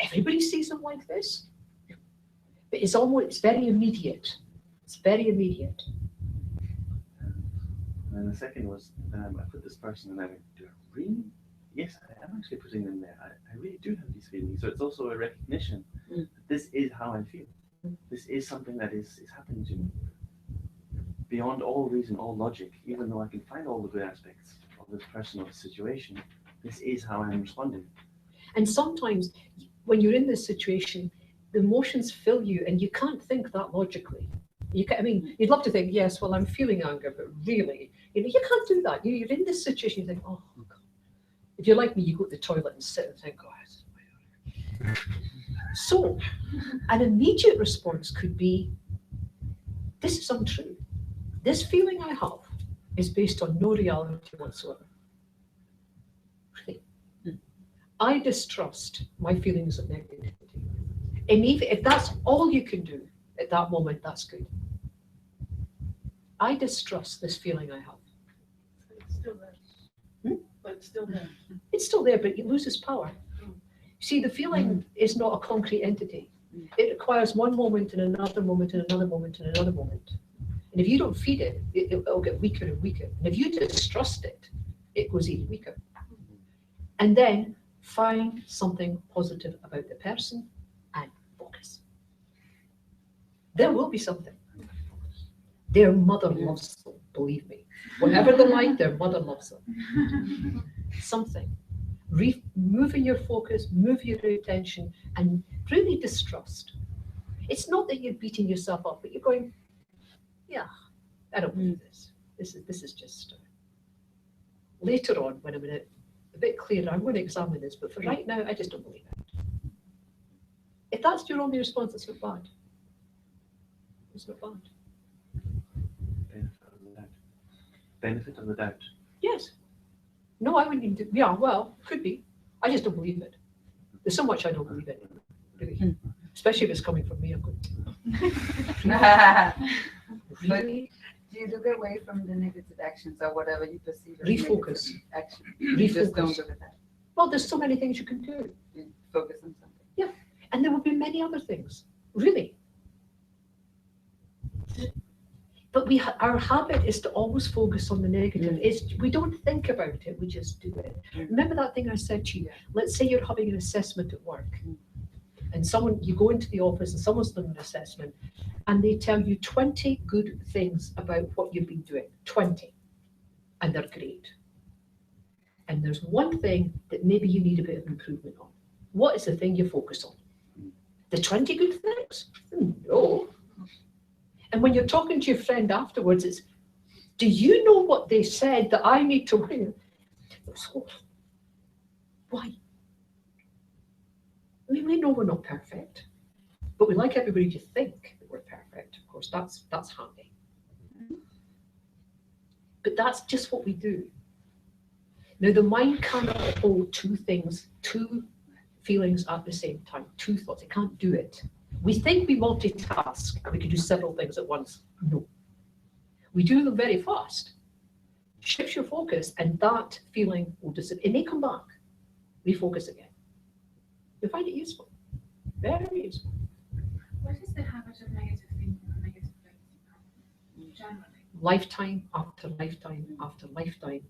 Everybody sees them like this. But it's very immediate. It's very immediate. And then the second was, I put this person and I went, do I really? Yes, I am actually putting them there. I really do have these feelings. So it's also a recognition that this is how I feel. This is something that is happening to me. Beyond all reason, all logic, even though I can find all the good aspects of this person or this situation, this is how I'm responding. And sometimes when you're in this situation, the emotions fill you and you can't think that logically. You'd love to think, yes, well, I'm feeling anger, but really, you can't do that. You're in this situation, you think, oh, God. If you're like me, you go to the toilet and sit and think, oh, so an immediate response could be, this is untrue. This feeling I have is based on no reality whatsoever. Really. I distrust my feelings of negativity. And even if that's all you can do at that moment, that's good. I distrust this feeling I have. It's still there. But it's still there. It's still there, but it loses power. See, the feeling is not a concrete entity. It requires one moment and another moment and another moment and another moment. And if you don't feed it, it'll get weaker and weaker. And if you distrust it, it goes even weaker. And then find something positive about the person and focus. There will be something. Their mother loves them, believe me. Whatever they're like, their mother loves them. Something. Moving your focus, move your attention, and really distrust. It's not that you're beating yourself up, but you're going, yeah, I don't believe this. This is just later on when I'm a bit clearer, I'm going to examine this, but for right now, I just don't believe it. If that's your only response, it's not bad. It's not bad. Benefit of the doubt. Benefit of the doubt. Yes. No, I wouldn't even do, yeah, well, could be. I just don't believe it. There's so much I don't believe in, really. Especially if it's coming from me, I'm going, really? Do you look away from the negative actions or whatever you perceive as Refocus. negative action? You just don't Refocus. look at that. Well, there's so many things you can do. You focus on something. And there will be many other things, really. But our habit is to always focus on the negative. We don't think about it, we just do it. Remember that thing I said to you? Let's say you're having an assessment at work. And you go into the office and someone's done an assessment and they tell you 20 good things about what you've been doing. 20. And they're great. And there's one thing that maybe you need a bit of improvement on. What is the thing you focus on? The 20 good things? No. And when you're talking to your friend afterwards, it's, do you know what they said that I need to win? So, why? I mean, we know we're not perfect, but we like everybody to think that we're perfect. Of course, that's handy. But that's just what we do. Now, the mind cannot hold two feelings at the same time, two thoughts. It can't do it. We think we multitask and we can do several things at once. No. We do them very fast. Shifts your focus and that feeling will disappear. It may come back. Refocus again. You'll find it useful. Very useful. What is the habit of negative thinking or negative thinking generally? Lifetime after lifetime after lifetime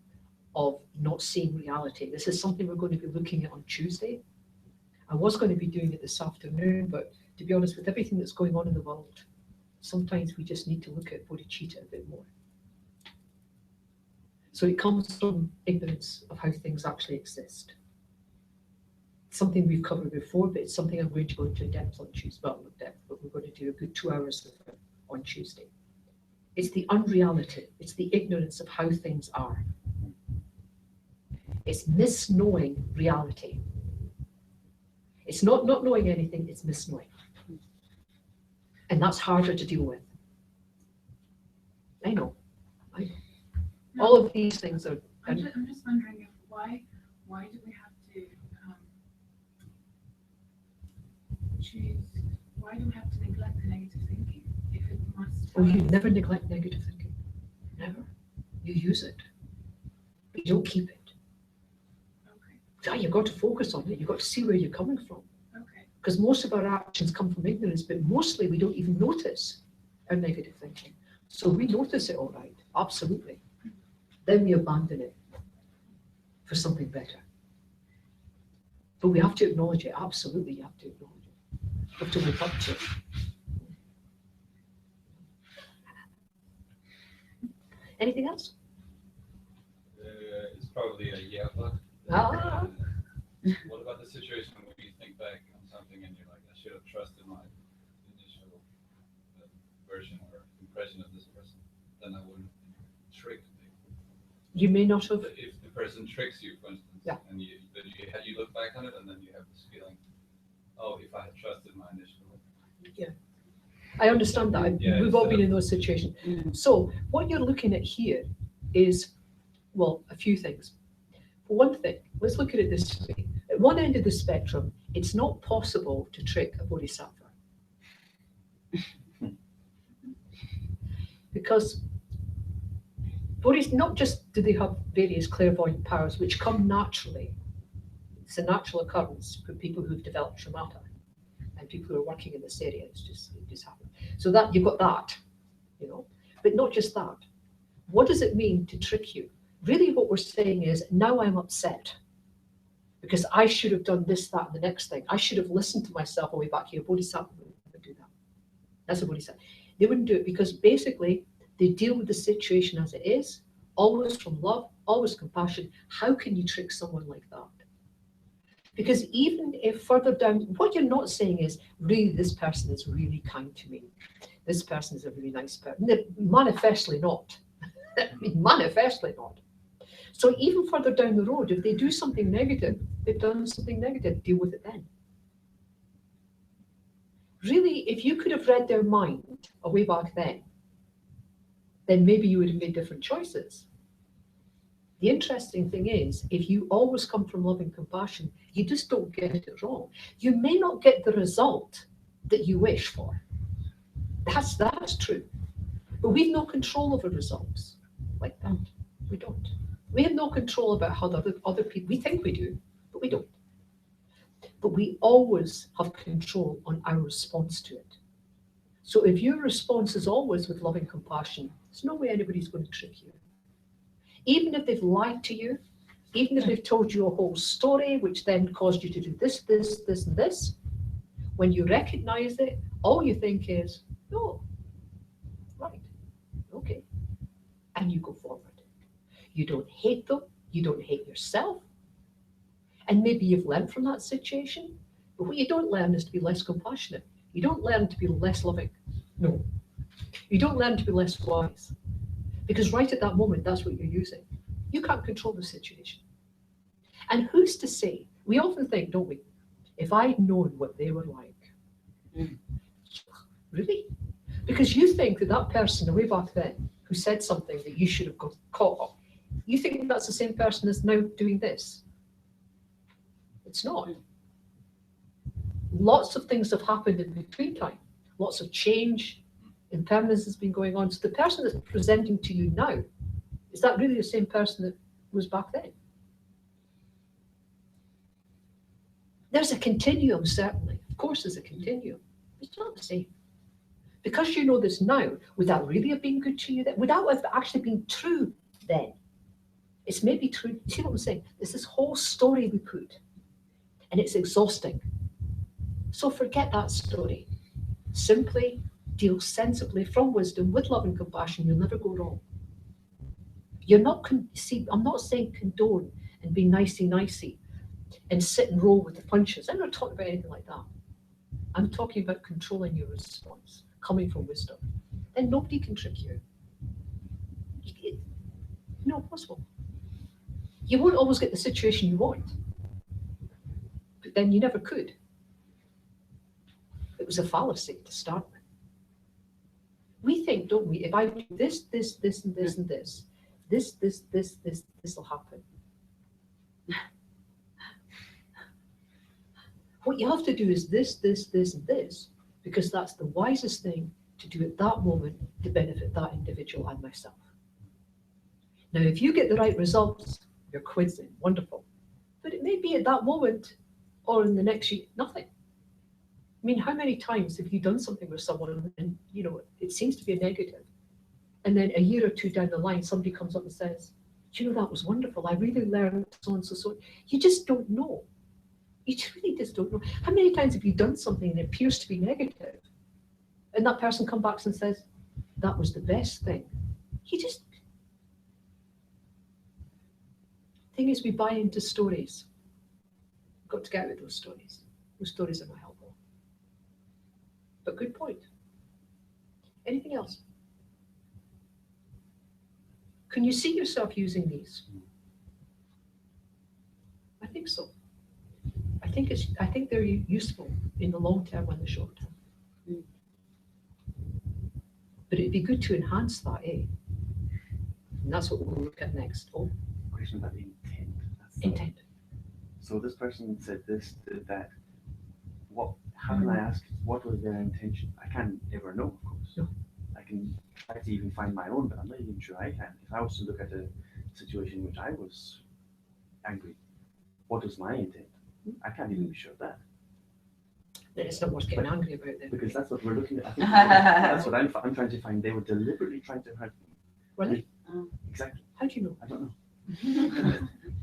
of not seeing reality. This is something we're going to be looking at on Tuesday. I was going to be doing it this afternoon, but to be honest, with everything that's going on in the world, sometimes we just need to look at bodhicitta a bit more. So it comes from ignorance of how things actually exist. Something we've covered before, but it's something I'm going to go into depth on Tuesday. Well, not depth, but we're going to do a good 2 hours on Tuesday. It's the unreality. It's the ignorance of how things are. It's misknowing reality. It's not knowing anything, it's misknowing. And that's harder to deal with. I know. All of these things are. I'm just wondering if why do we have to choose? Why do we have to neglect the negative thinking if it must? Oh, you never neglect negative thinking. Never. You use it, but you don't keep it. Okay. You've got to focus on it. You've got to see where you're coming from. Okay. Because most of our actions come from ignorance, but mostly we don't even notice our negative thinking. So we notice it all right, absolutely. Then we abandon it for something better. But we have to acknowledge it, absolutely you have to acknowledge it. You have to wake up to it. Anything else? It's probably a yeah, but what about the situation where you think back on something and you're like, I should have trusted my initial version or impression of this person, then I wouldn't trick me. You may not have. If the person tricks you, for instance, Yeah. and you look back on it and then you have this feeling, oh, if I had trusted my initial. I understand that. Yeah, We've all been in those situations. So what you're looking at here is, well, a few things. For one thing, let's look at it this way. At one end of the spectrum, it's not possible to trick a bodhisattva. Because not just do they have various clairvoyant powers which come naturally. It's a natural occurrence for people who've developed shamatha and people who are working in this area. It just happens. So that you've got that, but not just that. What does it mean to trick you? Really what we're saying is, now I'm upset because I should have done this, that, and the next thing. I should have listened to myself on the way back here. Bodhisattva would do that. That's a bodhisattva. They wouldn't do it because basically they deal with the situation as it is, always from love, always compassion. How can you trick someone like that? Because even if further down, what you're not saying is, really, this person is really kind to me. This person is a really nice person. Manifestly not. I mean, manifestly not. So even further down the road, if they do something negative, they've done something negative, deal with it then. Really, if you could have read their mind way back then maybe you would have made different choices. The interesting thing is, if you always come from love and compassion, you just don't get it wrong. You may not get the result that you wish for. That's true. But we've no control over results like that. We don't. We have no control about how the other people, we think we do, but we don't. But we always have control on our response to it. So if your response is always with love and compassion, there's no way anybody's going to trick you. Even if they've lied to you, even if they've told you a whole story, which then caused you to do this, this, this, and this, when you recognize it, all you think is, oh, right, okay. And you go forward. You don't hate them, you don't hate yourself. And maybe you've learned from that situation, but what you don't learn is to be less compassionate. You don't learn to be less loving. No. You don't learn to be less wise. Because right at that moment, that's what you're using. You can't control the situation. And who's to say? We often think, don't we, if I'd known what they were like. Really? Because you think that that person way back then who said something that you should have got caught up, you think that's the same person that's now doing this. It's not. Lots of things have happened in between time. Lots of change, impermanence has been going on. So the person that's presenting to you now, is that really the same person that was back then? There's a continuum, certainly. Of course there's a continuum. It's not the same. Because you know this now, would that really have been good to you then? Would that have actually been true then? It's maybe true. You see what I'm saying? There's this whole story we put, and it's exhausting. So forget that story. Simply deal sensibly from wisdom with love and compassion. You'll never go wrong. You're not, I'm not saying condone and be nicey and sit and roll with the punches. I'm not talking about anything like that. I'm talking about controlling your response, coming from wisdom. Then nobody can trick you. No, possible. You won't always get the situation you want, but then you never could. It was a fallacy to start with. We think, don't we, if I do this, this, this, and this, and this will happen. What you have to do is this, this, this, and this, because that's the wisest thing to do at that moment to benefit that individual and myself. Now, if you get the right results, you're quizzing, wonderful. But it may be at that moment or in the next year, nothing. I mean, how many times have you done something with someone and, you know, it seems to be a negative, and then a year or two down the line, somebody comes up and says, you know, that was wonderful. I really learned so and so, so. You just don't know. You really just don't know. How many times have you done something that appears to be negative, and that person comes back and says, that was the best thing? You just, thing is, we buy into stories. We've got to get out of those stories. Those stories are not helpful. But good point. Anything else? Can you see yourself using these? I think so. I think they're useful in the long term and the short term. But it'd be good to enhance that, eh? And that's what we'll look at next. Oh, Question about the intent. intent. So this person said this, did that. How can I ask what was their intention? I can't ever know, of course. No. I can try to even find my own, but I'm not even sure I can. If I was to look at a situation in which I was angry, what was my intent? I can't even be sure of that. Then it's not worth getting angry about then. Because that's what we're looking at. I think that's what I'm trying to find. They were deliberately trying to hurt me. Were they? Exactly. How do you know? I don't know.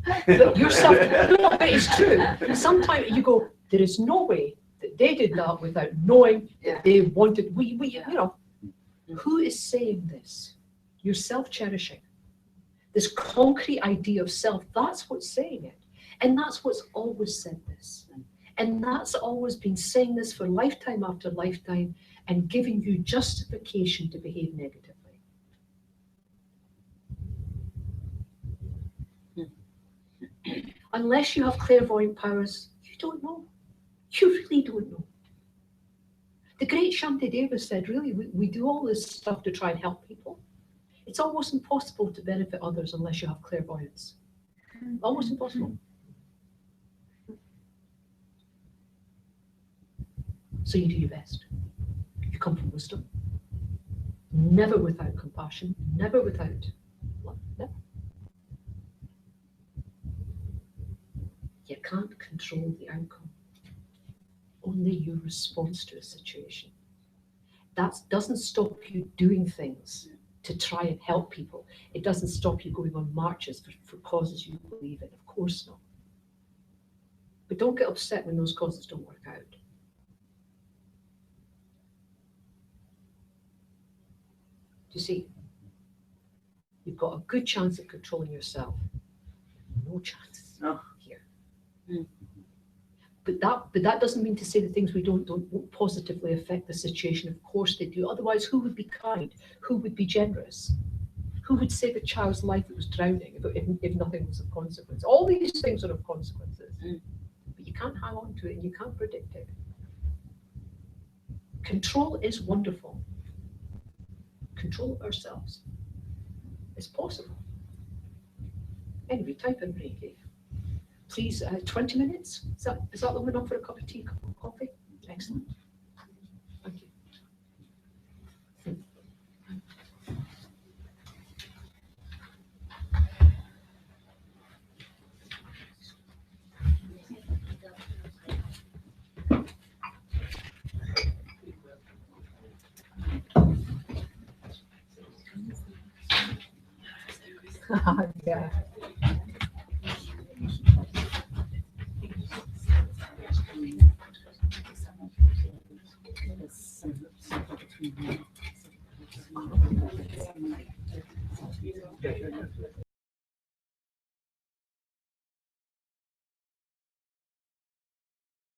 But yourself, no, but it's true. Sometimes you go, there is no way that they did that without knowing that they wanted, you know, who is saying this? You're self-cherishing. This concrete idea of self, that's what's saying it. And that's what's always said this. And that's always been saying this for lifetime after lifetime and giving you justification to behave negatively. Unless you have clairvoyant powers, you don't know. You really don't know. The great Shanti Deva said, really, we do all this stuff to try and help people. It's almost impossible to benefit others unless you have clairvoyance. Almost impossible. So you do your best. You come from wisdom. Never without compassion, never without love, never. You can't control the outcome. Only your response to a situation. That doesn't stop you doing things to try and help people. It doesn't stop you going on marches for causes you believe in. Of course not. But don't get upset when those causes don't work out. You see, you've got a good chance of controlling yourself. No chance here. But that doesn't mean to say the things we don't positively affect the situation. Of course they do. Otherwise, who would be kind? Who would be generous? Who would save a child's life that was drowning if nothing was of consequence? All these things are of consequences. But you can't hang on to it and you can't predict it. Control is wonderful. Control of ourselves is possible. Anyway, type in Reiki. Please, 20 minutes? Is that long enough for a cup of tea, cup of coffee? Excellent. Thank you. Yeah.